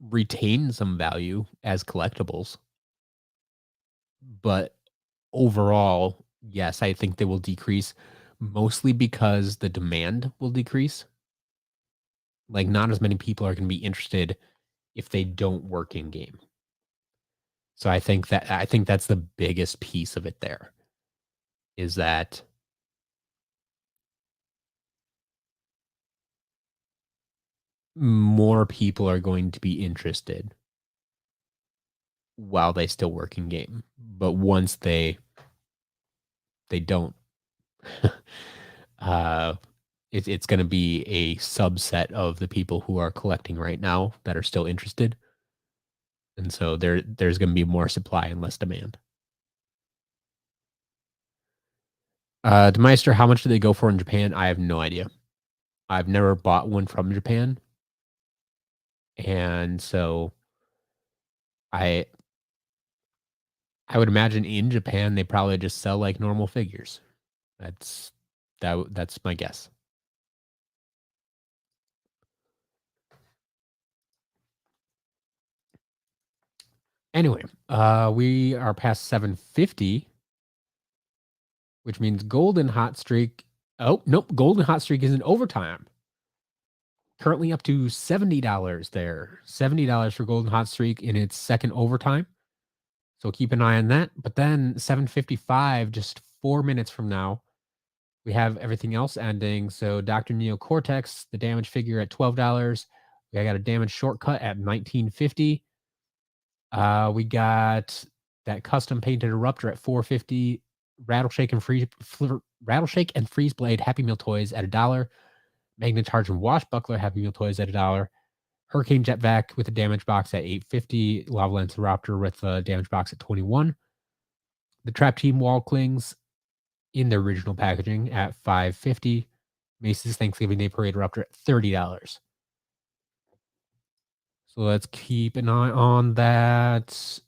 retain some value as collectibles, but overall, yes, I think they will decrease mostly because the demand will decrease. Like not as many people are going to be interested if they don't work in game. So I think that's the biggest piece of it there is that more people are going to be interested while they still work in game. But once they don't, uh, it's going to be a subset of the people who are collecting right now that are still interested, and so there's going to be more supply and less demand. Demeister, how much do they go for in Japan? I have no idea. I've never bought one from Japan, and so I I would imagine in Japan, they probably just sell like normal figures. That's that's my guess. Anyway, we are past 750, which means Golden Hot Streak. Oh, nope. Golden Hot Streak is in overtime. Currently up to $70 there. $70 for Golden Hot Streak in its second overtime. So keep an eye on that. But then 755, just 4 minutes from now, we have everything else ending. So Dr. Neo Cortex, the damage figure at $12. We got a damage shortcut at 1950. We got that custom painted eruptor at 450. Rattleshake and freeze blade Happy Meal toys at $1. Magnet charge and washbuckler Happy Meal toys at $1. Hurricane Jetvac with a damage box at 850. Lava Lance Raptor with a damage box at 21. The Trap Team Wall Clings in their original packaging at 550. Mace's Thanksgiving Day Parade Eruptor at $30. So let's keep an eye on that.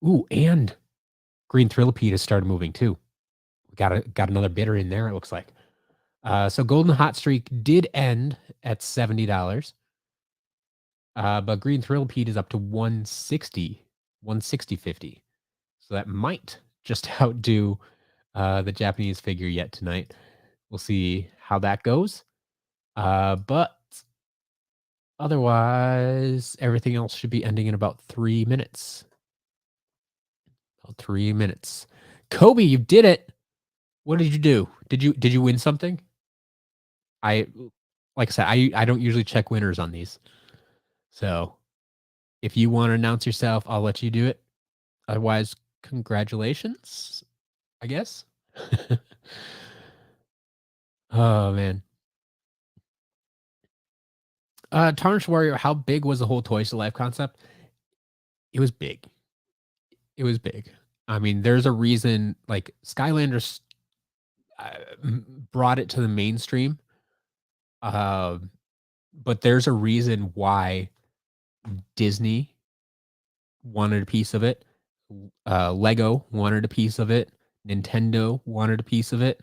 Ooh, and Green Thrillipede has started moving too. We got another bidder in there, it looks like. So Golden Hot Streak did end at $70. But Green Thrillipede is up to 160.50. So that might just outdo the Japanese figure yet tonight. We'll see how that goes. But otherwise, everything else should be ending in about 3 minutes. About 3 minutes. Kobe, you did it. What did you do? Did you win something? Like I said, I don't usually check winners on these. So if you want to announce yourself, I'll let you do it. Otherwise, congratulations, I guess. Oh man. Tarnished Warrior, how big was the whole Toys to Life concept? It was big. It was big. I mean, there's a reason like Skylanders brought it to the mainstream. But there's a reason why Disney wanted a piece of it. Lego wanted a piece of it. Nintendo wanted a piece of it.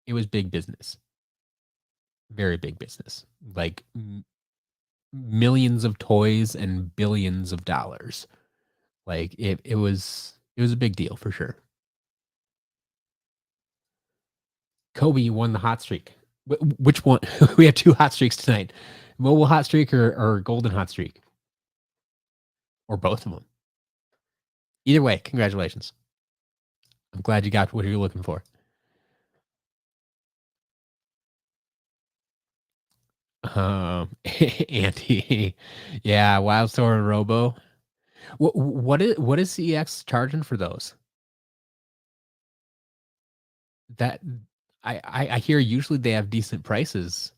It was big business. Very big business. Like millions of toys and billions of dollars. Like it was a big deal for sure. Kobe won the hot streak. Which one? We have 2 hot streaks tonight. Mobile hot streak or golden hot streak? Or both of them. Either way, congratulations. I'm glad you got what you're looking for. Andy, yeah, Wildstorm and Robo. What is CEX charging for those? That I hear usually they have decent prices,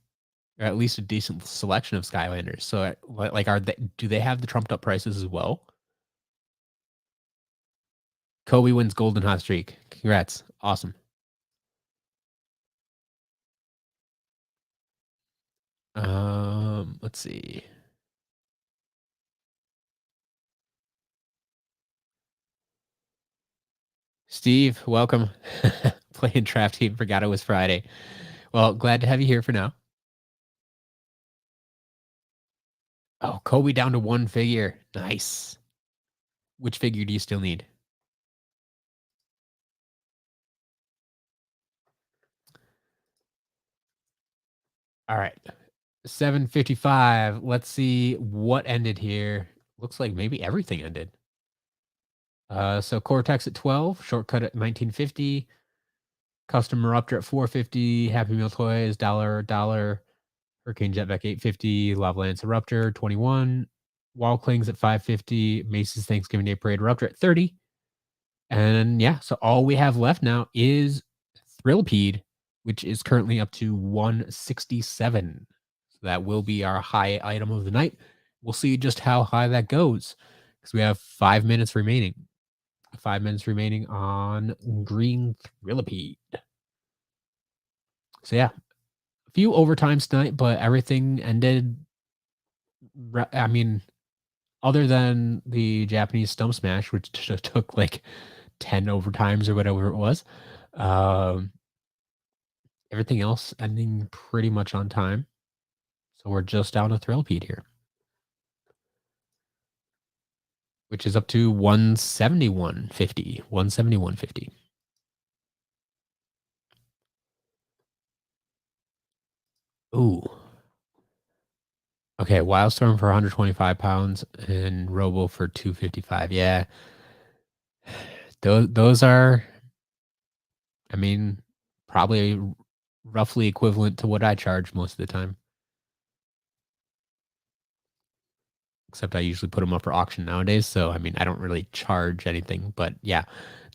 or at least a decent selection of Skylanders. So like, do they have the trumped up prices as well? Kobe wins Golden Hot Streak. Congrats, awesome. Let's see. Steve, welcome. Playing Draft Team. Forgot it was Friday. Well, glad to have you here for now. Oh, Kobe down to 1 figure. Nice. Which figure do you still need? All right. 755. Let's see what ended here. Looks like maybe everything ended. So Cortex at 12, shortcut at 1950, custom eruptor at 450, Happy Meal toys, $1, Hurricane Jetpack 850, Lava Lance Eruptor 21, Wall Clings at 550, Mace's Thanksgiving Day Parade Eruptor at 30. And yeah, so all we have left now is Thrillipede, which is currently up to 167. So that will be our high item of the night. We'll see just how high that goes because we have 5 minutes remaining. 5 minutes remaining on Green Thrillipede. So yeah, a few overtimes tonight, but everything ended. I mean, other than the Japanese Stump Smash, which took like 10 overtimes or whatever it was. Um, Everything else ending pretty much on time. So we're just down to Thrillipede here, which is up to 171.50. 171.50. Ooh. Okay, Wildstorm for 125 pounds and Robo for 255. Yeah. Those are, I mean, probably roughly equivalent to what I charge most of the time. Except I usually put them up for auction nowadays. So, I mean, I don't really charge anything. But yeah,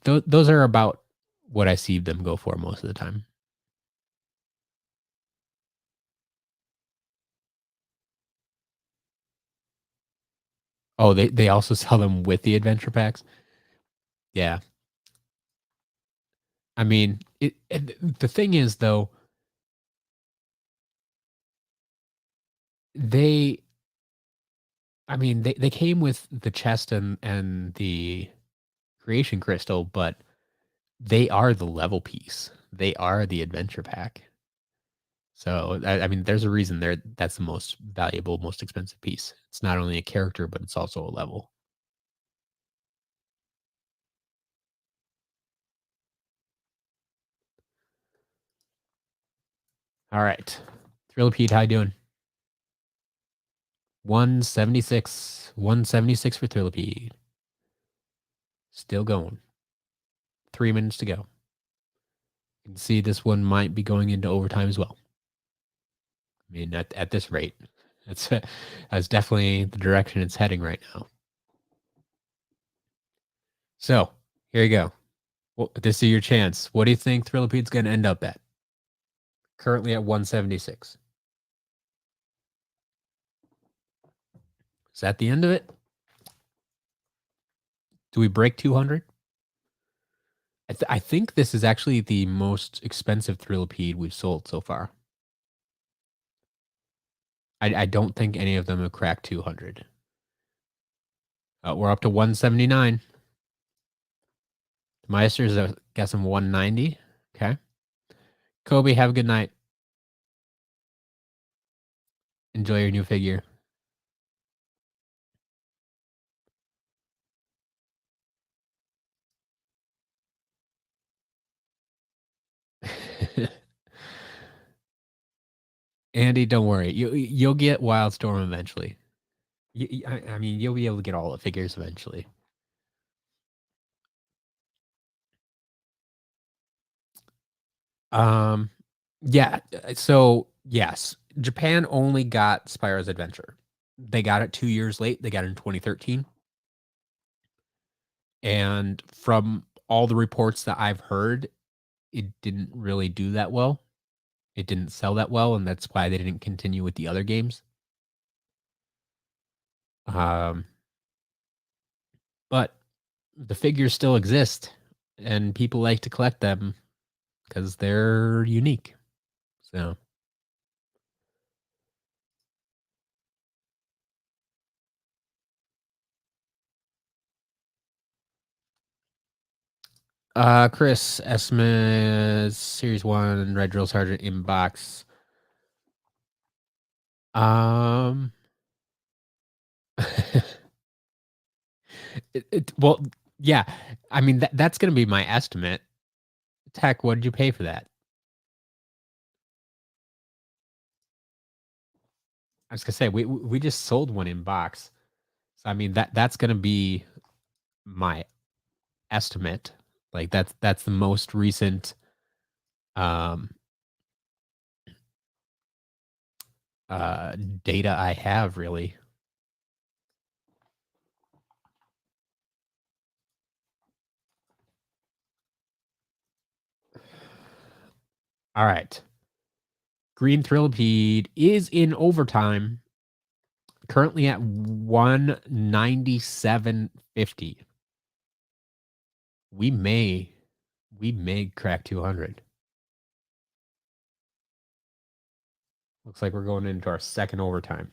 those are about what I see them go for most of the time. Oh, they also sell them with the adventure packs. Yeah. I mean, the thing is, though, they, I mean, they came with the chest and the creation crystal, but they are the level piece. They are the adventure pack. So I mean, there's a reason that's the most valuable, most expensive piece. It's not only a character, but it's also a level. All right. Thrillipede, how you doing? 176. 176 for Thrillipede. Still going. 3 minutes to go. You can see this one might be going into overtime as well. I mean, at this rate, that's definitely the direction it's heading right now. So here you go. Well, this is your chance. What do you think Thrillipede's going to end up at? Currently at 176. Is that the end of it? Do we break 200? I think this is actually the most expensive Thrillipede we've sold so far. I don't think any of them have cracked 200. We're up to 179. Meister's guessing 190. Okay. Kobe, have a good night. Enjoy your new figure. Andy, don't worry. You'll get Wildstorm eventually. I mean, you'll be able to get all the figures eventually. Um, yeah. So yes, Japan only got Spyro's Adventure. They got it 2 years late. They got it in 2013. And from all the reports that I've heard, it didn't really do that well. It didn't sell that well, and that's why they didn't continue with the other games. Um, but the figures still exist, and people like to collect them because they're unique. So, Chris, Esmes, Series 1, Red Drill Sergeant inbox. Um, well, yeah. I mean, that's going to be my estimate. Tech, what did you pay for that? I was gonna say we just sold one in box, so I mean that's gonna be my estimate. Like that's the most recent um uh data I have really. All right. Green Thrillipede is in overtime, currently at 197.50. We may we may crack 200. Looks like we're going into our second overtime.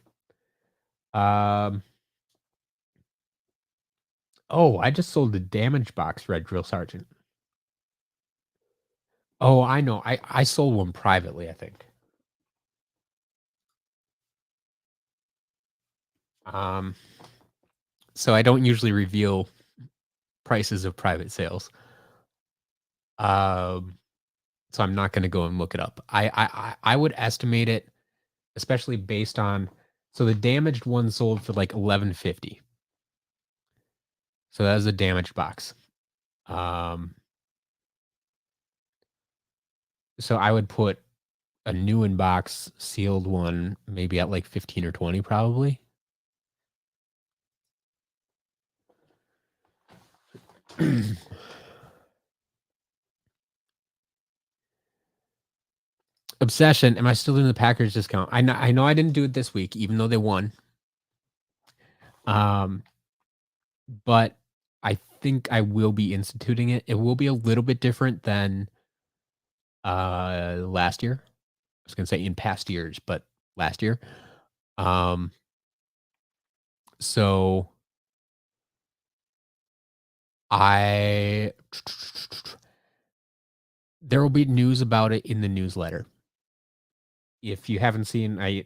Um Oh, I just sold the damage box Red Drill Sergeant. Oh, I know. I sold one privately, I think. Um, so I don't usually reveal prices of private sales. Um, so I'm not gonna go and look it up. I would estimate it, especially based on so the damaged one sold for like 1150. So that was a damaged box. Um, so I would put a new in box sealed one maybe at like 15 or 20 probably. Obsession. Am I still doing the Packers discount? I know I didn't do it this week, even though they won. Um, but I think I will be instituting it. It will be a little bit different than last year. I was gonna say in past years, but last year. Um, so I there will be news about it in the newsletter. If you haven't seen, I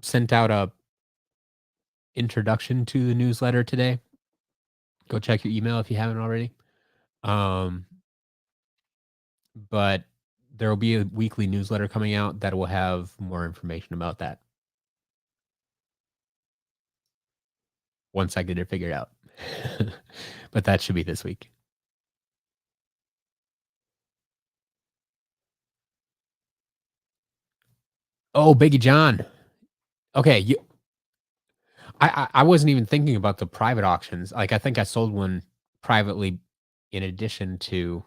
sent out a introduction to the newsletter today. Go check your email if you haven't already. Um, but there will be a weekly newsletter coming out that will have more information about that once I get it figured out. But that should be this week. Oh, Biggie John. Okay, I wasn't even thinking about the private auctions. Like I think I sold one privately in addition to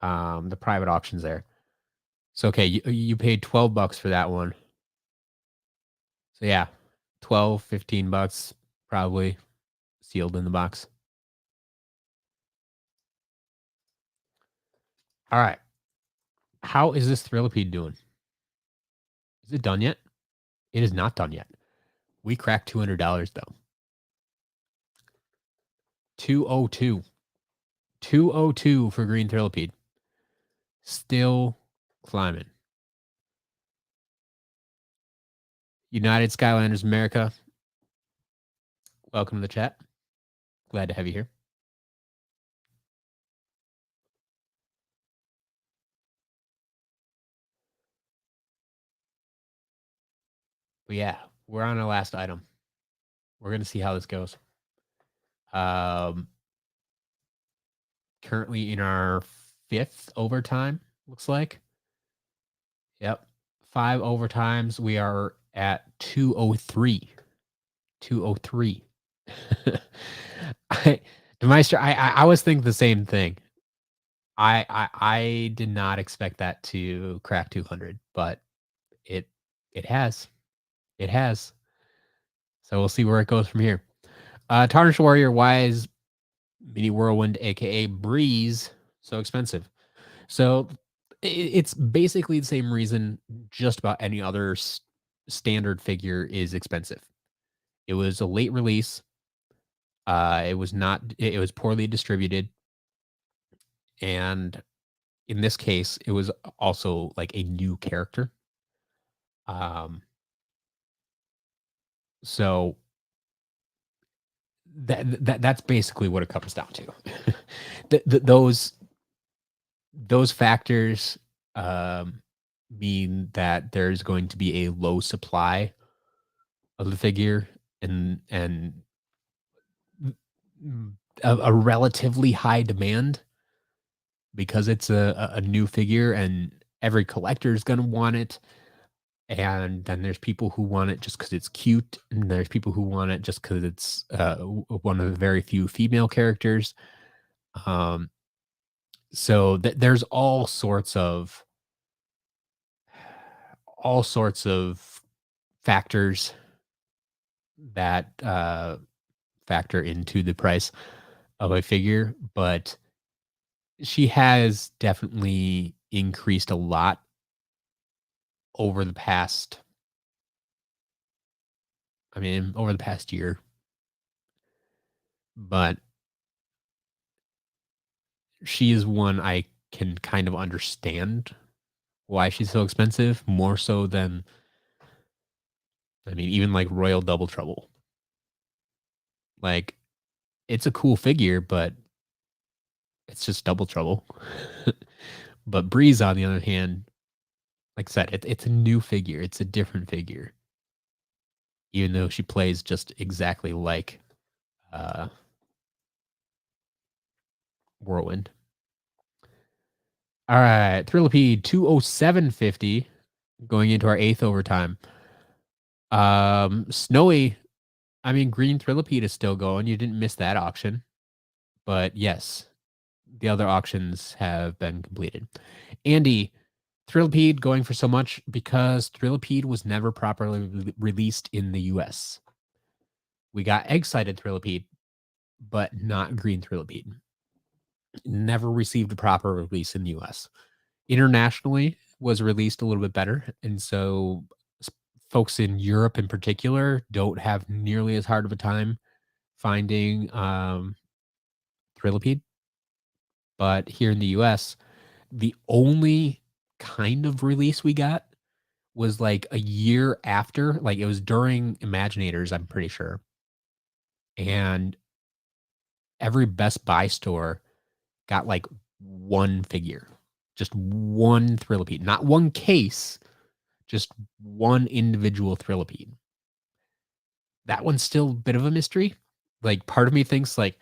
the private auctions there. So okay, you paid $12 for that one. So yeah, 12, $15 probably sealed in the box. All right. How is this Thrillipede doing? Is it done yet? It is not done yet. We cracked $200 though. 202. 202 for green Thrillipede. Still climbing. United Skylanders America. Welcome to the chat. Glad to have you here. But yeah, we're on our last item. We're gonna see how this goes. Um, currently in our 5th overtime, looks like. Yep. 5 overtimes. We are at 203. 203. I Demeister, I was thinking the same thing. I did not expect that to crack 200, but it it has. It has. So we'll see where it goes from here. Tarnished Warrior, why is Mini Whirlwind, aka Breeze, so expensive? So it's basically the same reason just about any other standard figure is expensive. It was a late release. It was not. It was poorly distributed, and in this case, it was also like a new character. Um, so that's basically what it comes down to. Those factors mean that there's going to be a low supply of the figure and a relatively high demand because it's a new figure and every collector is going to want it. And then there's people who want it just because it's cute, and there's people who want it just because it's one of the very few female characters. Um, so there's all sorts of factors that factor into the price of a figure, but she has definitely increased a lot over the past. I mean, over the past year, but she is one I can kind of understand why she's so expensive, more so than, I mean, even like Royal Double Trouble. Like, it's a cool figure, but it's just Double Trouble. But Breeze, on the other hand, like I said, it's a new figure. It's a different figure, even though she plays just exactly like uh, Whirlwind. All right, Thrillipede 207.50 going into our 8th overtime. Snowy, I mean, green Thrillipede is still going. You didn't miss that auction. But yes, the other auctions have been completed. Andy, Thrillipede going for so much because Thrillipede was never properly released in the US. We got egg-sided Thrillipede, but not green Thrillipede. Never received a proper release in the US. Internationally was released a little bit better, and so folks in Europe in particular don't have nearly as hard of a time finding Thrillipede. But here in the US, the only kind of release we got was like a year after, like it was during Imaginators, I'm pretty sure. And every Best Buy store got like one figure, just one Thrillipede, not one case, just one individual Thrillipede. That one's still a bit of a mystery. Like part of me thinks like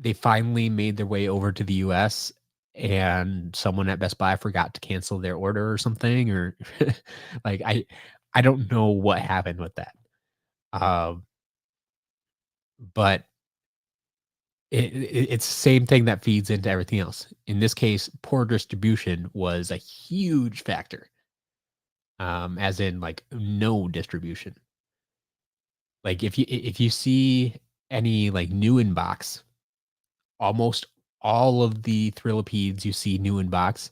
they finally made their way over to the US and someone at Best Buy forgot to cancel their order or something, or like I don't know what happened with that. Um, but it's the same thing that feeds into everything else. In this case, poor distribution was a huge factor. As in like no distribution. Like if you see any like new in box, almost all of the Thrillipedes you see new in box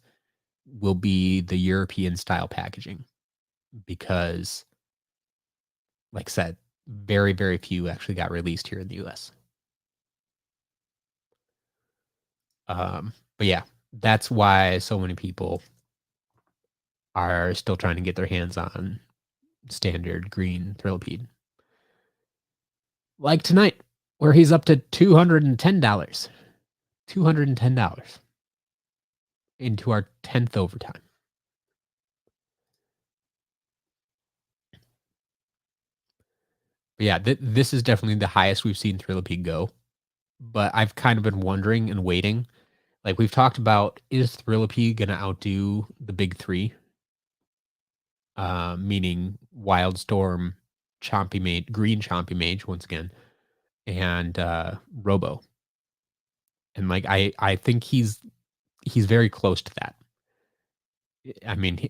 will be the European style packaging because, like I said, very, very few actually got released here in the US. But yeah, that's why so many people are still trying to get their hands on standard green Thrillipede. Like tonight, where he's up to $210. $210 into our 10th overtime. But yeah, this is definitely the highest we've seen Thrillipede go. But I've kind of been wondering and waiting. Like we've talked about, is Thrillipede going to outdo the big three? Meaning Wildstorm, Chompy Mage, Green Chompy Mage once again, and Robo. And like I think he's very close to that. I mean,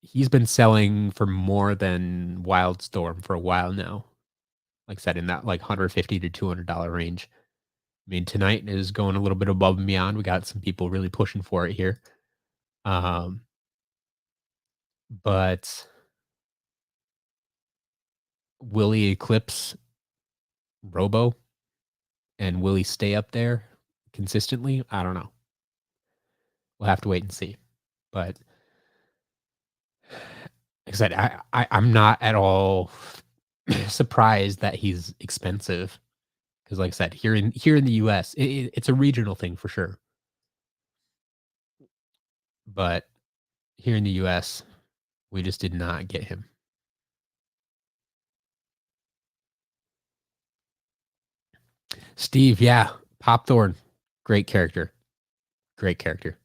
he's been selling for more than Wildstorm for a while now. Like I said, in that like $150 to $200 range. I mean, tonight is going a little bit above and beyond. We got some people really pushing for it here. Um, but will he eclipse Robo? And will he stay up there consistently? I don't know. We'll have to wait and see. But like I said, I'm not at all surprised that he's expensive because, like I said, here in the U.S., it's a regional thing for sure. But here in the U.S., we just did not get him. Steve, yeah, Popthorn, great character, great character.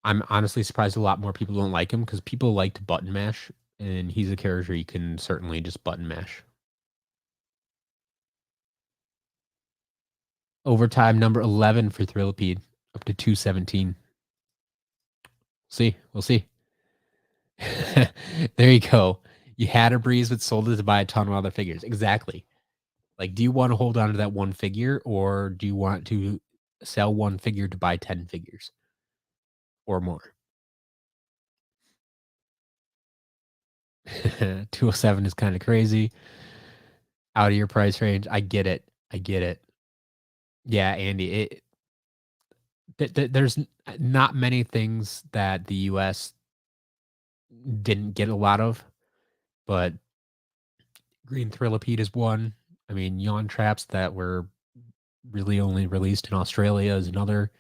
I'm honestly surprised a lot more people don't like him because people like to button mash, and he's a character you can certainly just button mash. Overtime number 11 for Thrillipede, up to 217. See, we'll see. There you go. You had a breeze, but sold it to buy a ton of other figures. Exactly. Like, do you want to hold on to that one figure, or do you want to sell one figure to buy 10 figures or more? 207 is kind of crazy. Out of your price range. I get it. I get it. Yeah, Andy. there's not many things that the US didn't get a lot of, but Green Thrillipede is one. I mean, yawn traps that were really only released in Australia is another.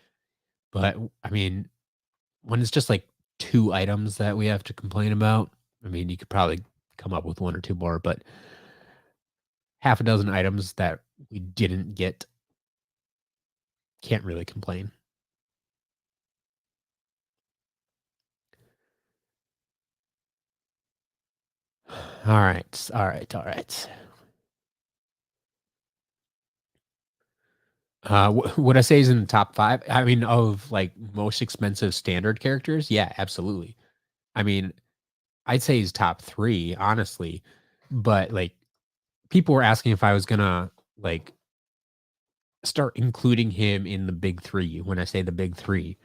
But I mean, when it's just like 2 items that we have to complain about, I mean, you could probably come up with 1 or 2 more, but half a dozen items that we didn't get, can't really complain. Alright, alright, alright. Would I say he's in the top 5? I mean, of, like, most expensive standard characters? Yeah, absolutely. I mean, I'd say he's top 3, honestly, but, like, people were asking if I was gonna, like, start including him in the big 3. When I say the big 3,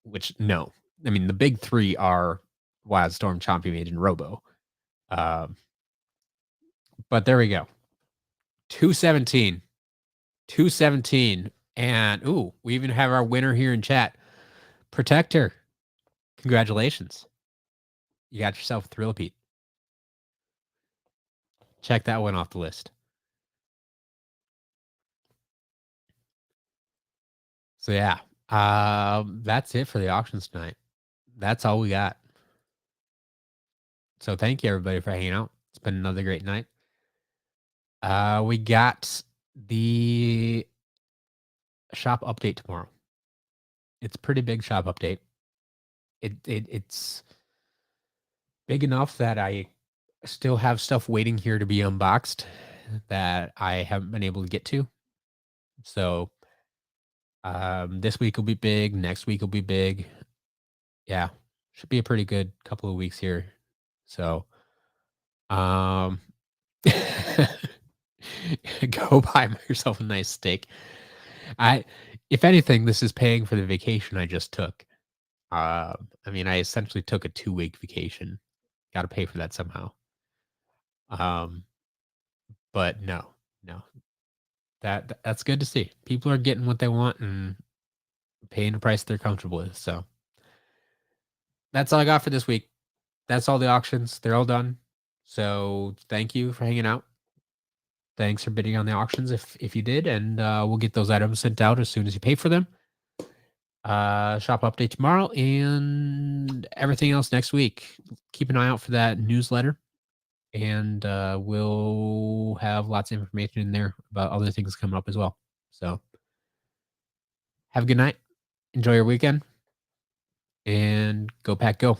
which no. I mean, the big 3 are Wildstorm, Chompy Mage, and Robo. Um, but there we go. 217. 217. And, ooh, we even have our winner here in chat. Protector. Congratulations. You got yourself a Thrillipede. Check that one off the list. So, yeah. That's it for the auctions tonight. That's all we got. So thank you everybody for hanging out. It's been another great night. We got the shop update tomorrow. It's a pretty big shop update. It's big enough that I still have stuff waiting here to be unboxed that I haven't been able to get to. So this week will be big. Next week will be big. Yeah, should be a pretty good couple of weeks here. So, go buy yourself a nice steak. If anything, this is paying for the vacation I just took. I mean, I essentially took a 2-week vacation. Got to pay for that somehow. But no, that's good to see. People are getting what they want and paying a price they're comfortable with. So that's all I got for this week. That's all the auctions. They're all done. So thank you for hanging out. Thanks for bidding on the auctions if you did, and we'll get those items sent out as soon as you pay for them. Shop update tomorrow and everything else next week. Keep an eye out for that newsletter, and we'll have lots of information in there about other things coming up as well. So have a good night. Enjoy your weekend, and go Pack Go.